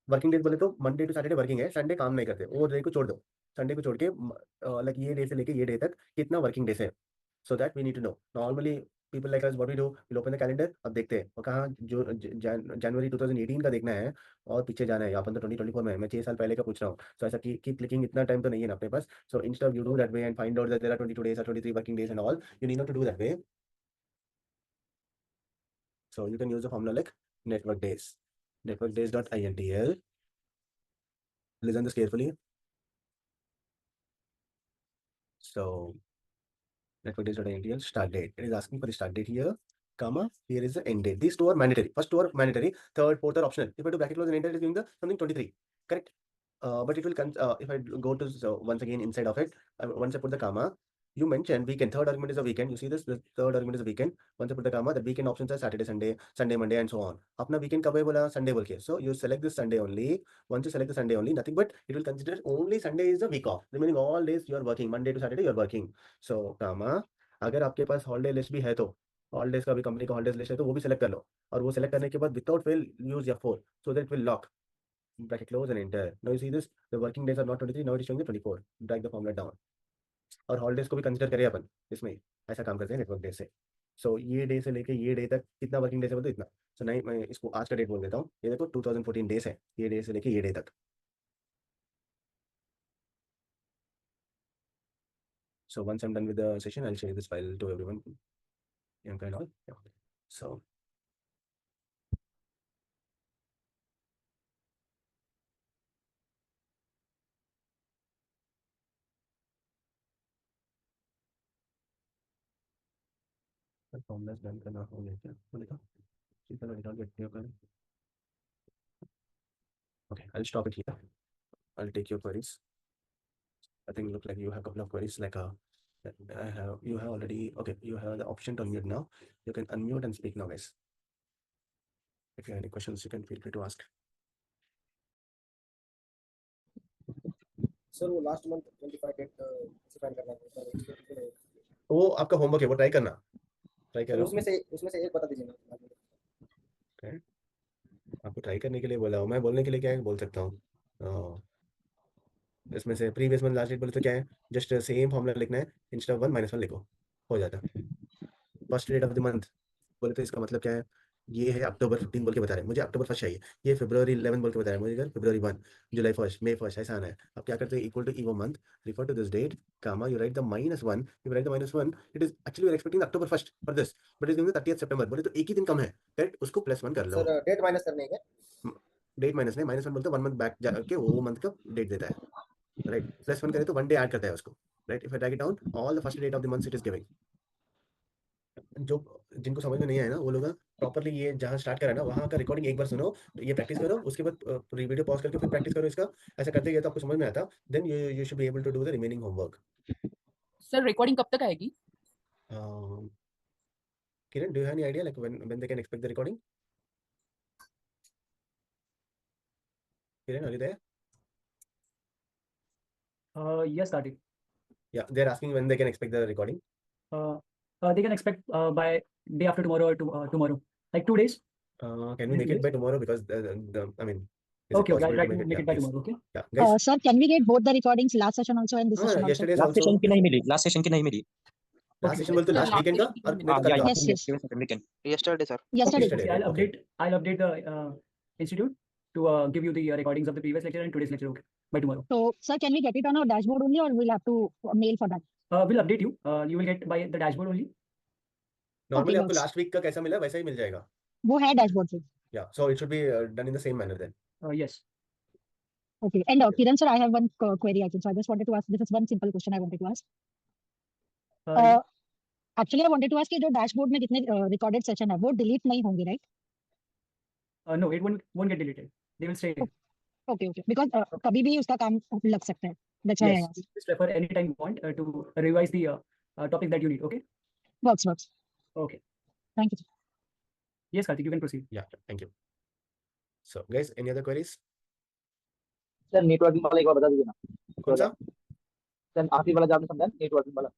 Working days बोले तो Monday to Saturday working है, Sunday काम नहीं करते, वो day को छोड़ दो। संडे को छोड़ के लाइक ये डे से लेके ये डे तक कितना वर्किंग डेज है, so that we need to know. Normally people like us what we do, will open the calendar, अब देखते हैं और कहाँ जो जनवरी 2018 का देखना है और पीछे जाना है। अपन तो 2024 में है, मैं 6 साल पहले का पूछ रहा हूँ। सो ऐसा की क्लिकिंग इतना टाइम तो नहीं है ना अपने पास। So instead of you do that way and find out that there are 22 days or 23 working days and all, you need not to do that way. So you can use the formula like network days, network days.intl. Listen this carefully. So network days.intl start date. It is asking for the start date here, comma, here is the end date. These two are mandatory. First two are mandatory, third, fourth are optional. If I do bracket close and enter, it is giving the something 23, correct? But it will if I go to, so once again inside of it, once I put the comma, you mentioned weekend. Third argument is a weekend. You see this? The third argument is a weekend. Once I put the comma, the weekend options are Saturday, Sunday, Sunday, Monday, and so on. अपना weekend कब है बोला? Sunday बोल के. So you select this Sunday only. Once you select the Sunday only, nothing but it will consider only Sunday is the week off. Remaining all days you are working. Monday to Saturday you are working. So comma, अगर आपके पास holiday list भी है तो holidays का भी company का holidays list है तो वो भी select कर लो, और वो select करने के बाद without fail use F4 so that it will lock. Bracket close and enter. Now you see this, the working days are not 23, now it is showing the 24. Drag the formula down. और holidays को भी consider करें अपन इसमें, ऐसा काम करते हैं network day से। सो ये डे से लेके ये डे तक कितना वर्किंग डेज है बोलते इतना। सो नहीं, मैं इसको आज का डेट बोल देता हूँ। ये देखो 2014 डेज है, ये डे से लेके ये डे तक। So once I'm done with the session, I'll share this file to everyone. Yeah, kind of. Yeah. So formulas done करना हो गया क्या? बोलेगा सीधा रिटर्न करते हो कर। Okay, I'll stop it here. I'll take your queries. I think look like you have a couple of queries like you have already, okay, you have the option to unmute now. You can unmute and speak now, guys. If you have any questions, you can feel free to ask. Sir वो last month 25 date define करना है sir, वो आपका homework है, वो try करना, try करो। उसमें से एक बता दीजिए ना। Okay. आपको ट्राई करने के लिए बोला हूँ, मैं बोलने के लिए क्या है बोल सकता हूँ। इसमें से प्रीवियस मंथ लास्ट डेट बोले तो क्या है, जस्ट सेम फॉर्मूला लिखना है, इंस्टेड ऑफ 1 -1 लिखो, हो जाता। First date of the month बोले तो इसका मतलब क्या है, ये है अक्टूबर 15 बोल के बता रहे हैं, मुझे अक्टूबर 1 चाहिए। ये फरवरी 11 बोल के बता रहे हैं, मुझे इधर फरवरी 1, जुलाई 1, मई 1 ऐसा आना है। अब क्या करते हैं, equal to E O month, refer to this date, comma, you write the -1, you write the -1, it is actually we are expecting October 1st for this, but it's going to 30th September, बोले तो एक ही दिन कम है, correct, उसको +1 कर लो। Sir date minus करने है, date minus नहीं, -1 बोलते 1 मंथ बैक जाके वो मंथ का डेट देता है, राइट। +1 करे तो 1 डे ऐड करता है उसको, right. If I drag it down, all the first date of the month it is giving. जो जिनको समझ में नहीं आया ना, वो लोग प्रॉपर्ली ये जहाँ स्टार्ट करा ना वहाँ का रिकॉर्डिंग एक बार सुनो, ये प्रैक्टिस करो, उसके बाद वीडियो पॉज करके फिर प्रैक्टिस करो इसका। ऐसा करते गए तो आपको समझ में आता, then you should be able to do the remaining homework. Sir recording कब तक आएगी? Kiran, do you have any idea like when they can expect the recording? Kiran, are you there? Yes, starting. Yeah, they are asking when they can expect the recording. They can expect by day after tomorrow or tomorrow, like 2 days. Can we make it by tomorrow, because I mean, is it Okay, possible I'll to try to make it? make Yeah, it by please. tomorrow. Okay. Yeah, guys. Sir, can we get both the recordings, last session also and this session also? Yesterday's last also. Session की नहीं मिली, last session की नहीं मिली। Last session बोलते last weekend का, और नहीं तो कल का। Yes, yes. Weekend yesterday sir. Yesterday. Yesterday, Okay, right? I'll Okay. update the institute to give you the recordings of the previous lecture and today's lecture. Okay, by tomorrow. So, sir, can we get it on our dashboard only, or we'll have to mail for that? We'll update you. You will get by the dashboard only. Normally Okay, आपको boss. Last week का कैसा मिला वैसा ही मिल जाएगा। वो है dashboard से. Yeah so it should be done in the same manner then. Yes. Okay. And Kiran sir, I have one query I think. So I just wanted to ask. This is one simple question I wanted to ask. Actually, I wanted to ask कि जो dashboard में जितने recorded session है वो delete नहीं होंगे, right? No, it won't get deleted. They will stay. Okay, okay. Because कभी भी उसका काम लग सकता है. That's why I Yes, asked. just refer anytime you want to revise the topic that you need. Okay. Works. Okay. Thank you. Yes, Karthik, you can proceed. Yeah, thank you. So guys, any other queries? Sir networking वाला एक बार बता दीजिए ना. कौन सा? Sir आखिरी वाला जो आपने समझा नेटवर्किंग वाला.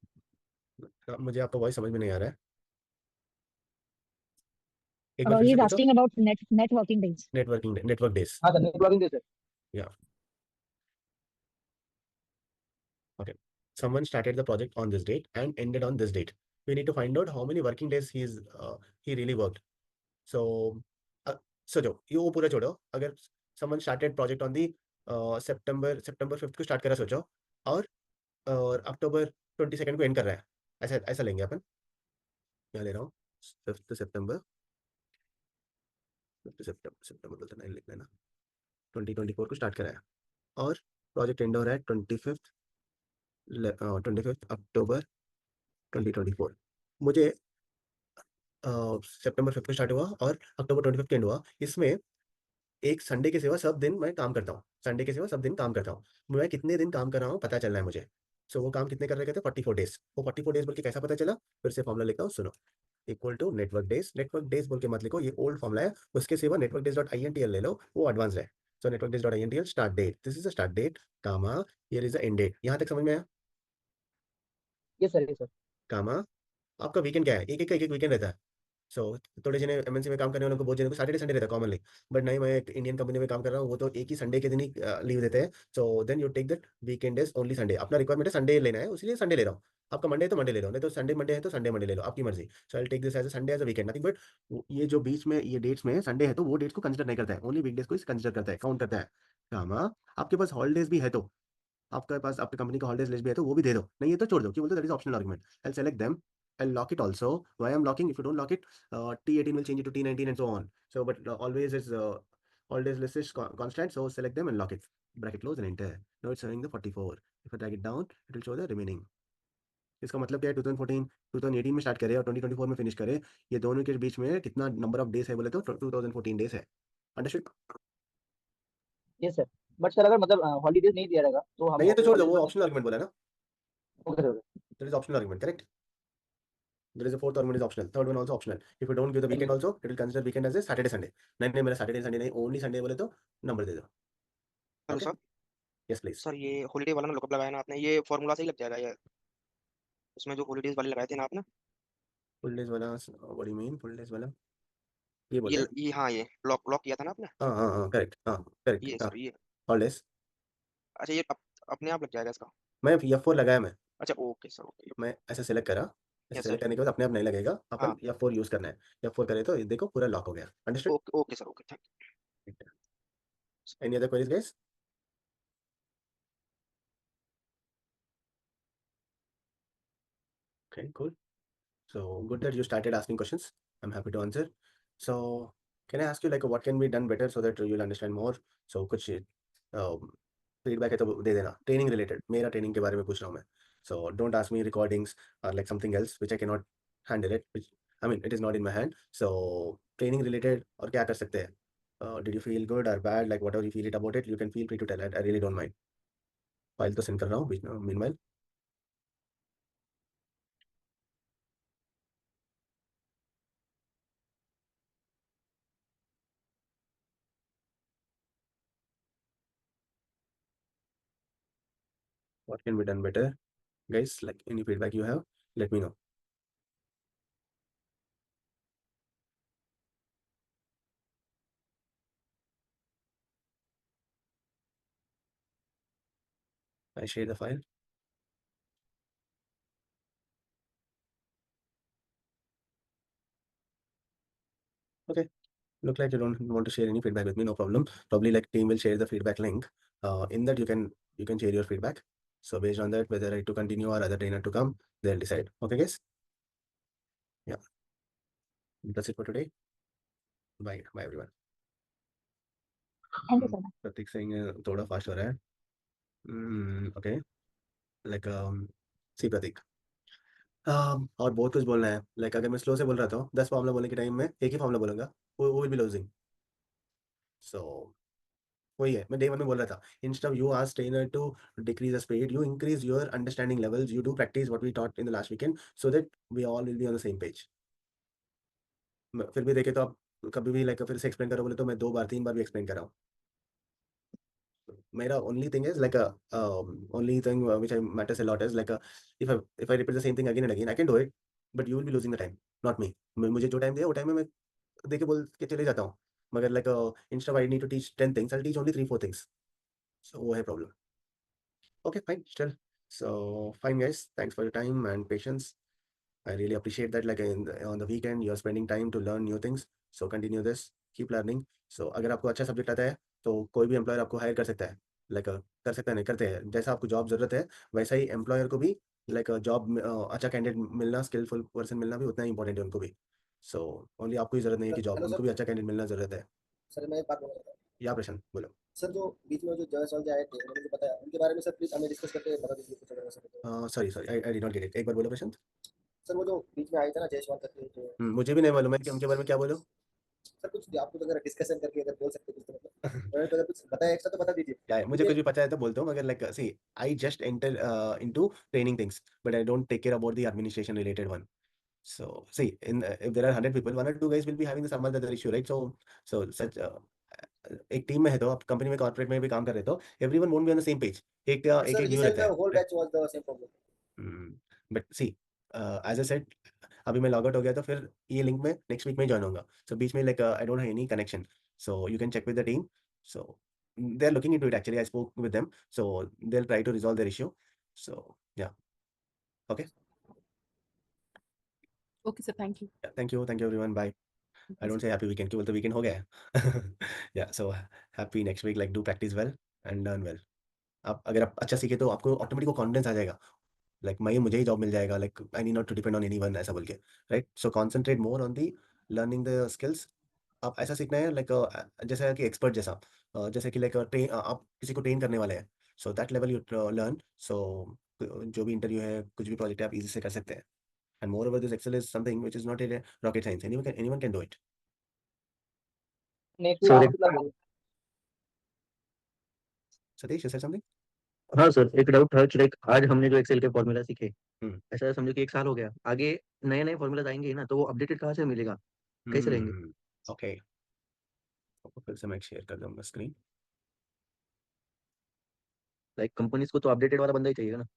मुझे आपका वॉइस समझ में नहीं आ रहा है. एक बार फिर He's से पूछो. asking about networking days. Network days. हाँ sir networking day sir. Okay. Someone started the project on this date and ended on this date. We need to find out how many working days he really worked. So जो ये वो पूरा छोड़ो. अगर someone started project on the September 5th को start करा सोचो और October 22nd को end कर रहा है. ऐसा लेंगे अपन. यहाँ ले रहा हूँ 5th September बोलते नहीं लिखना है ना. 2024 को स्टार्ट कराया और प्रोजेक्ट एंड हो रहा है 25th अक्टूबर 2024. मुझे सितंबर 5th को स्टार्ट हुआ और अक्टूबर 25th को एंड हुआ. इसमें एक संडे के सिवा सब दिन मैं काम करता हूँ. संडे के सिवा सब दिन काम करता हूँ. मैं कितने दिन काम कर रहा हूँ पता चलना है मुझे. सो वो काम कितने कर रहे थे 44 डेज. वो 44 डेज बोल के कैसा पता चला? फिर से फॉर्मूला लिखता हूँ, सुनो. इक्वल टू नेटवर्क डेज बोल के मत लिखो, ये ओल्ड फॉर्मूला है. उसके सिवा नेटवर्क डेज डॉट INTL ले लो, वो एडवांस है. So network days dot INTL start date. This is the start date comma here is the end date. यहाँ तक समझ में आया? Yes sir. कामा आपका वीकेंड क्या है? एक वीकेंड रहता है. सो थोड़े जने MNC में काम करने वालों को बहुत जने को सैटरडे संडे रहता है कॉमनली. बट नहीं, मैं एक इंडियन कंपनी में काम कर रहा हूँ, वो तो एक ही संडे के दिन ही लीव देते हैं. So then you take that weekend is only Sunday. अपना रिक्वायरमेंट है संडे लेना है, इसलिए संडे ले रहा हूँ. आपका मंडे है तो मंडे ले लो, नहीं तो संडे मंडे है तो संडे मंडे ले लो, आपकी मर्जी. So I take this as a Sunday as a weekend. Nothing but ये जो बीच में ये डेट्स में संडे है तो वो डेट्स को कंसिडर नहीं करता है, ओनली वीकडेज को कंसिडर करता है, काउंट करता है. कामा आपके पास हॉलीडेज भी है तो आपके पास आपकी कंपनी का हॉलीडेज लिस्ट भी है तो वो भी दे दो. नहीं है तो छोड़ दो. क्यों बोलते? That is optional argument. I select them. I'll lock it also. Why I'm locking? If you don't lock it, T18 will change it to T19 and so on. So, but always it's holidays list is constant. So select them and lock it. Bracket close and enter. Now it's showing the 44. If I drag it down, it will show the remaining. इसका मतलब क्या है? 2014, 2018 में start करे और 2024 में finish करे. ये दोनों के बीच में कितना नंबर ऑफ डेज है बोले तो 2014 डेज है. Understood? Yes sir. But sir अगर मतलब हॉलीडेज नहीं दिया रहेगा तो हम नहीं है तो छोड़ दो. वो ऑप्शनल आर्गुमेंट बोला ना. Okay sir. That is optional argument, correct? There is a fourth argument is optional. Third one also optional. If you don't give the weekend also, it will consider weekend as a Saturday Sunday. नहीं मेरा Saturday Sunday नहीं, only Sunday बोले तो number दे दो. Hello sir. Yes please. Sir ये holiday वाला ना lookup लगाया ना आपने, ये फॉर्मूला से ही लग जाएगा ये? उसमें जो हॉलीडेज वाले लगाए थे ना आपने, Full days वाला what do you mean? Full days वाला ये बोल रहे हैं? ये हाँ, ये लॉक किया था ना आपने. हाँ करेक्ट. हाँ करेक्ट. ये सर ये हॉलीडेज. अच्छा, ये अपने आप लग जाएगा इसका? मैं F4 लगाया मैं. अच्छा ओके सर. ओके. मैं ऐसे सेलेक्ट करा. ऐसे Yes, सेलेक्ट sir. करने के बाद अपने आप नहीं लगेगा. अपन हाँ. F4 यूज करना है. F4 करे तो ये देखो पूरा लॉक हो गया. Understood? Okay sir. Okay, thank you. Any other queries guys? Okay, cool. So good that you started asking questions. I'm happy to answer. So can I ask you like what can be done better so that you'll understand more? So कुछ feedback है तो दे देना. Training related. मेरा training के बारे में पूछ रहा हूँ मैं. So don't ask me recordings or like something else which I cannot handle it. Which I mean it is not in my hand. So training related और क्या कर सकते हैं? Did you feel good or bad? Like whatever you feel it about it, you can feel free to tell. I really don't mind. File तो send कर रहा हूँ meanwhile. What can be done better? Guys, like any feedback you have, let me know. I share the file. Okay, look like you don't want to share any feedback with me, no problem. Probably like team will share the feedback link. In that you can share your feedback. So based on that, whether I to continue or other trainer to come, they'll decide. Okay, guys? Yeah. That's it for today. Bye everyone. Thank you so much. Pratik saying थोड़ा fast हो रहा है. Okay. Like see Pratik. और बहुत कुछ बोलना है. Like अगर मैं स्लो से बोल रहा था 10 फॉर्मूला बोलने के टाइम में एक ही फॉर्मूला बोलूंगा, वो विल बी लूजिंग. So वही है, मैं डे 1 में बोल रहा था, instead of you ask trainer to decrease the speed, you increase your understanding levels, you do practice what we taught in the last weekend so that we all will be on the same page. फिर भी देखे तो आप कभी भी like फिर से explain करो बोले तो मैं 2 बार 3 बार भी एक्सप्लेन कर रहा हूँ। मेरा only thing is like only thing which I matters a lot is like if I repeat the same thing again and again, I can do it, but you will be losing the time, not me. मुझे जो time दिया वो time में मैं देके बोल के चले जाता हूँ, मगर like instead of I need to teach 10 things, I'll teach only 3-4 things. So वो है problem. Okay, fine, still. So fine guys, thanks for your time and patience. I really appreciate that like on the weekend you're spending time to learn new things. So continue this, keep learning. So अगर आपको अच्छा subject आता है तो कोई भी employer आपको higher कर सकता है, लाइक कर सकता है नहीं करते हैं, जैसा आपको जॉब ज़रूरत है वैसा ही एम्प्लॉयर को भी लाइक जॉब अच्छा कैंडिडेट मिलना, स्किलफुल पर्सन मिलना भी उतना ही इंपॉर्टेंट है उनको भी। सो ओनली आपको ही ज़रूरत नहीं है कि जॉब, हेलो उनको सर। भी अच्छा कैंडिडेट मिलना ज़रूरत है। सर मैं एक बात बोल रहा था या प्रश्न बोलो। सर, जो बीच में जो जज वाले आए थे उन्होंने मुझे बताया, उनके बारे में सर प्लीज हमें डिस्कस करके बता दीजिए कुछ अगर ऐसा कुछ हो। Sorry I did not get it, एक बार बोलो प्रशांत। सर वो जो बीच में आए थे ना जयसवाल करके, जो मुझे भी नहीं मालूम है कि उनके बारे में क्या बोलो। सर कुछ आपको अगर डिस्कशन करके अगर बोल सकते कुछ तो मतलब उन्होंने तो अगर कुछ बताया एक्स्ट्रा तो बता दीजिए। Yeah, मुझे कुछ भी पता है तो बोलता हूँ, मगर like see, I just enter into training things, but I don't take care about the administration related one. So see, in if there are 100 people, 1 or 2 guys will be having some other issue, right? So such एक team में है तो आप company में corporate में भी काम कर रहे हो तो everyone won't be on the same page. एक सर एक ही न्यू सेड रहता द है, whole right? Batch was the same problem. But see, as I said, अभी मैं लॉग आउट हो गया तो फिर ये लिंक में नेक्स्ट वीक में ज्वाइन होऊंगा। सो बीच में like I don't have any connection, so you can check with the team. So they are looking into it actually. I spoke with them, so they'll try to resolve their issue. So yeah, okay. Okay, sir. Thank you. Yeah, thank you everyone, bye. I don't say happy weekend क्यों बोलते weekend हो गया है। Yeah, so happy next week, like do practice well and learn well. आप अगर आप अच्छा सीखे तो आपको ऑटोमेटिक कॉन्फिडेंस आ जाएगा, लाइक मुझे ही जॉब मिल जाएगा, like I need not to depend on anyone ऐसा बोल के, right? So concentrate more on the learning the skills. आप ऐसा सीखना है लाइक जैसा कि एक्सपर्ट जैसा, जैसे कि लाइक ट्रेन आप किसी को ट्रेन करने वाले हैं, so that level you learn. So जो भी इंटरव्यू है, कुछ भी प्रोजेक्ट है, आप इजी से कर सकते हैं। And moreover this Excel is something which is not a rocket science, anyone can do it. Next week sir आप एक कितना बोलो? Satish, you said something? हाँ सर, एक डाउट था कि लाइक आज हमने जो एक्सेल के फॉर्मूला सीखे, हम्म ऐसा समझो कि 1 साल हो गया, आगे नए नए फॉर्मूलाज आएंगे ही ना, तो वो अपडेटेड कहाँ से मिलेगा, कैसे रहेंगे? ओके, फिर से मैं शेयर कर दूंगा स्क्रीन। लाइक कंपनीज को तो अपडेटेड वाला बंदा ही चाहिए ना।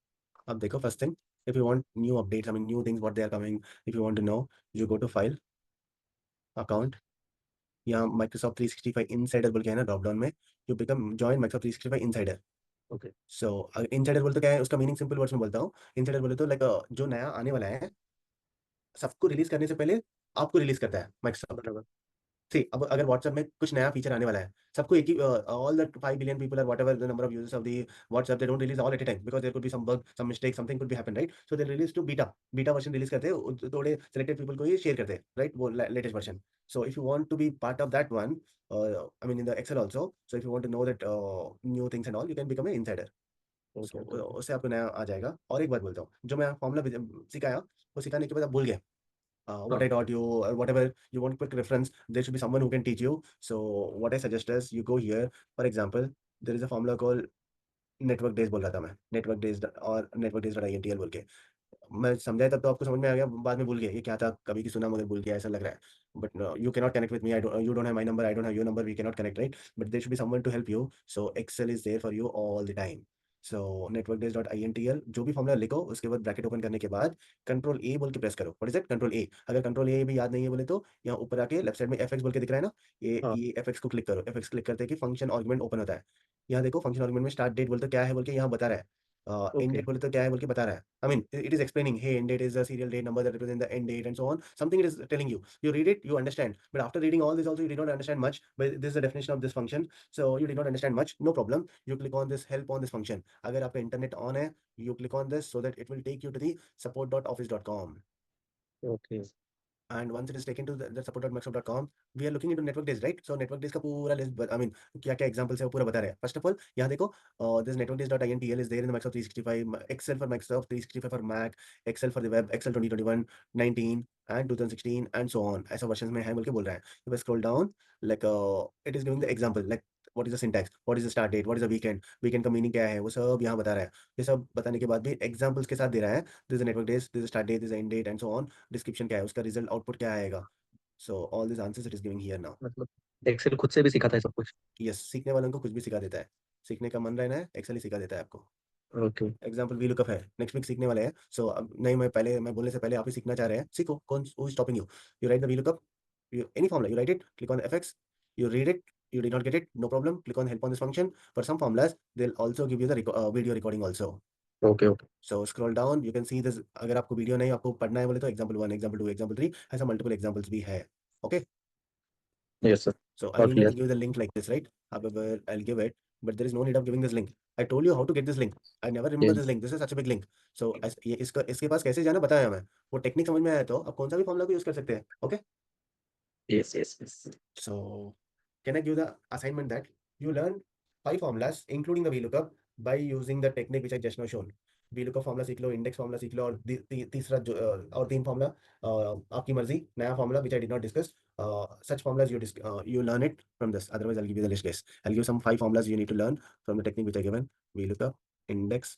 अब देखो, first thing, if you want new updates, I mean new things what they are coming, if you want to know, you go to file, account, यहाँ Microsoft 365 Insider बोल के है ना, ड्रॉप डाउन में you become join Microsoft 365 Insider. Okay. So Insider बोलते क्या है, उसका मीनिंग सिंपल वर्ड्स में बोलता हूँ। Insider बोले तो लाइक जो नया आने वाला है सबको रिलीज करने से पहले आपको रिलीज करता है Microsoft। बराबर। सी, अब अगर व्हाट्सएप में कुछ नया फीचर आने वाला है, सबको एक ही ऑल द 5 बिलियन पीपल और whatever the number of users of the WhatsApp, they don't release all at a time because there could be some bug, some mistake, something could be happen, right? So they release to beta version release करते हैं, थोड़े selected people को ये share करते हैं, right? वो latest version. So if you want to be part of that one, I mean in the Excel also, so if you want to know that new things and all, you can become an insider. So उससे आपको नया आ जाएगा। और एक बात बोलता हूँ, जो मैं फॉर्मूला सिखाया वो सिखाने के बाद आप भूल गए, what I taught you or whatever you want quick reference, there should be someone who can teach you. So what I suggest is you go here. For example, there is a formula called network days बोल रहा था मैं, network days और network days.intl बोल के मैं समझाया तब तो आपको समझ में आ गया, बाद में भूल गए ये क्या था, कभी की सुना मगर भूल गया ऐसा लग रहा है। But you cannot connect with me, you don't have my number, I don't have your number, we cannot connect, right? But there should be someone to help you. So Excel is there for you all the time. So networkdays.intl, जो भी formula लिखो उसके बाद bracket open करने के बाद control ए बोल के प्रेस करो। What is it? कंट्रोल ए। अगर कंट्रोल ए भी याद नहीं है बोले तो यहाँ ऊपर आके लेफ्ट साइड में एफएक्स बोल के दिख रहा है ना, हाँ। ये एफएक्स को क्लिक करो। एफएक्स क्लिक करते कि फंक्शन आर्गुमेंट ओपन होता है। यहाँ देखो फंक्शन आर्गुमेंट में स्टार्ट डेट बोलते क्या है बोल के यहाँ बता रहा है, एंड ओके। डेट बोले तो क्या है बोल के बता रहा है। I mean, it is explaining, hey, end date is the serial date number that represents the end date and so on. Something it is telling you. You read it, you understand. But after reading all this also, you did not understand much. But this is the definition of this function. So you did not understand much. No problem. You click on this help on this function. अगर आपका internet on है, you click on this so that it will take you to the support.office.com. Okay. and once it is taken to the support.microsoft.com, we are looking into network days, right? So network days का पूरा list, I mean क्या क्या examples है वो पूरा बता रहे हैं. First of all, यहाँ देखो, this networkdays.intl is there in the Microsoft 365, Excel for Microsoft 365 for Mac, Excel for the web, Excel 2021, 19 and 2016 and so on. ऐसा versions में है बोल के बोल रहा है. If I scroll down, like it is giving the example, like what is the syntax, what is the start date, what is the weekend का meaning क्या है, वो सब यहाँ बता रहा है. ये सब बताने के बाद भी examples के साथ दे रहा है. This is the network days, this is the start date, this is the end date and so on. Description क्या है, उसका result output क्या आएगा. So all these answers it is giving here now. मतलब एक्सेल खुद से भी सिखाता है सब कुछ. Yes, सीखने वालों को कुछ भी सिखा देता है. सीखने का मन रहना है, एक्सेल ही सिखा देता है आपको. ओके. एग्जाम्पल VLOOKUP है, नेक्स्ट वीक सीखने वाले हैं. सो अब नहीं, मैं बोलने से पहले आप ही सीखना चाह रहे हैं, सीखो. कौन who is stopping you? You write the VLOOKUP, any formula, you write it, click on FX, you read it, you did not get it, no problem, click on help on this function. For some formulas, they'll also give you the video recording also. Okay. Okay. So scroll down, you can see this. अगर आपको video नहीं, आपको पढ़ना है बोले तो example 1, example 2, example 3 ऐसा multiple examples भी है. Okay. Yes sir. So I need clear. to give the link like this, right? However, I'll give it, but there is no need of giving this link. I told you how to get this link. I never remember Yes. this link. This is such a big link. So ये इसके पास कैसे जाना बताया मैं. वो technique समझ में आया तो आप कौन सा भी फॉर्मूला को यूज कर सकते हैं. Okay. Yes yes yes. So can I give the assignment that you learn 5 formulas including the VLOOKUP by using the technique which I just now shown. VLOOKUP formula सीख लो, इंडेक्स फॉर्मूला सीख लो, और तीसरा जो और 3 formula आपकी मर्जी, नया formula which I did not discuss. Such formulas you learn it from this. Otherwise I'll give you the list case. I'll give some 5 formulas you need to learn from the technique which I given. VLOOKUP, index,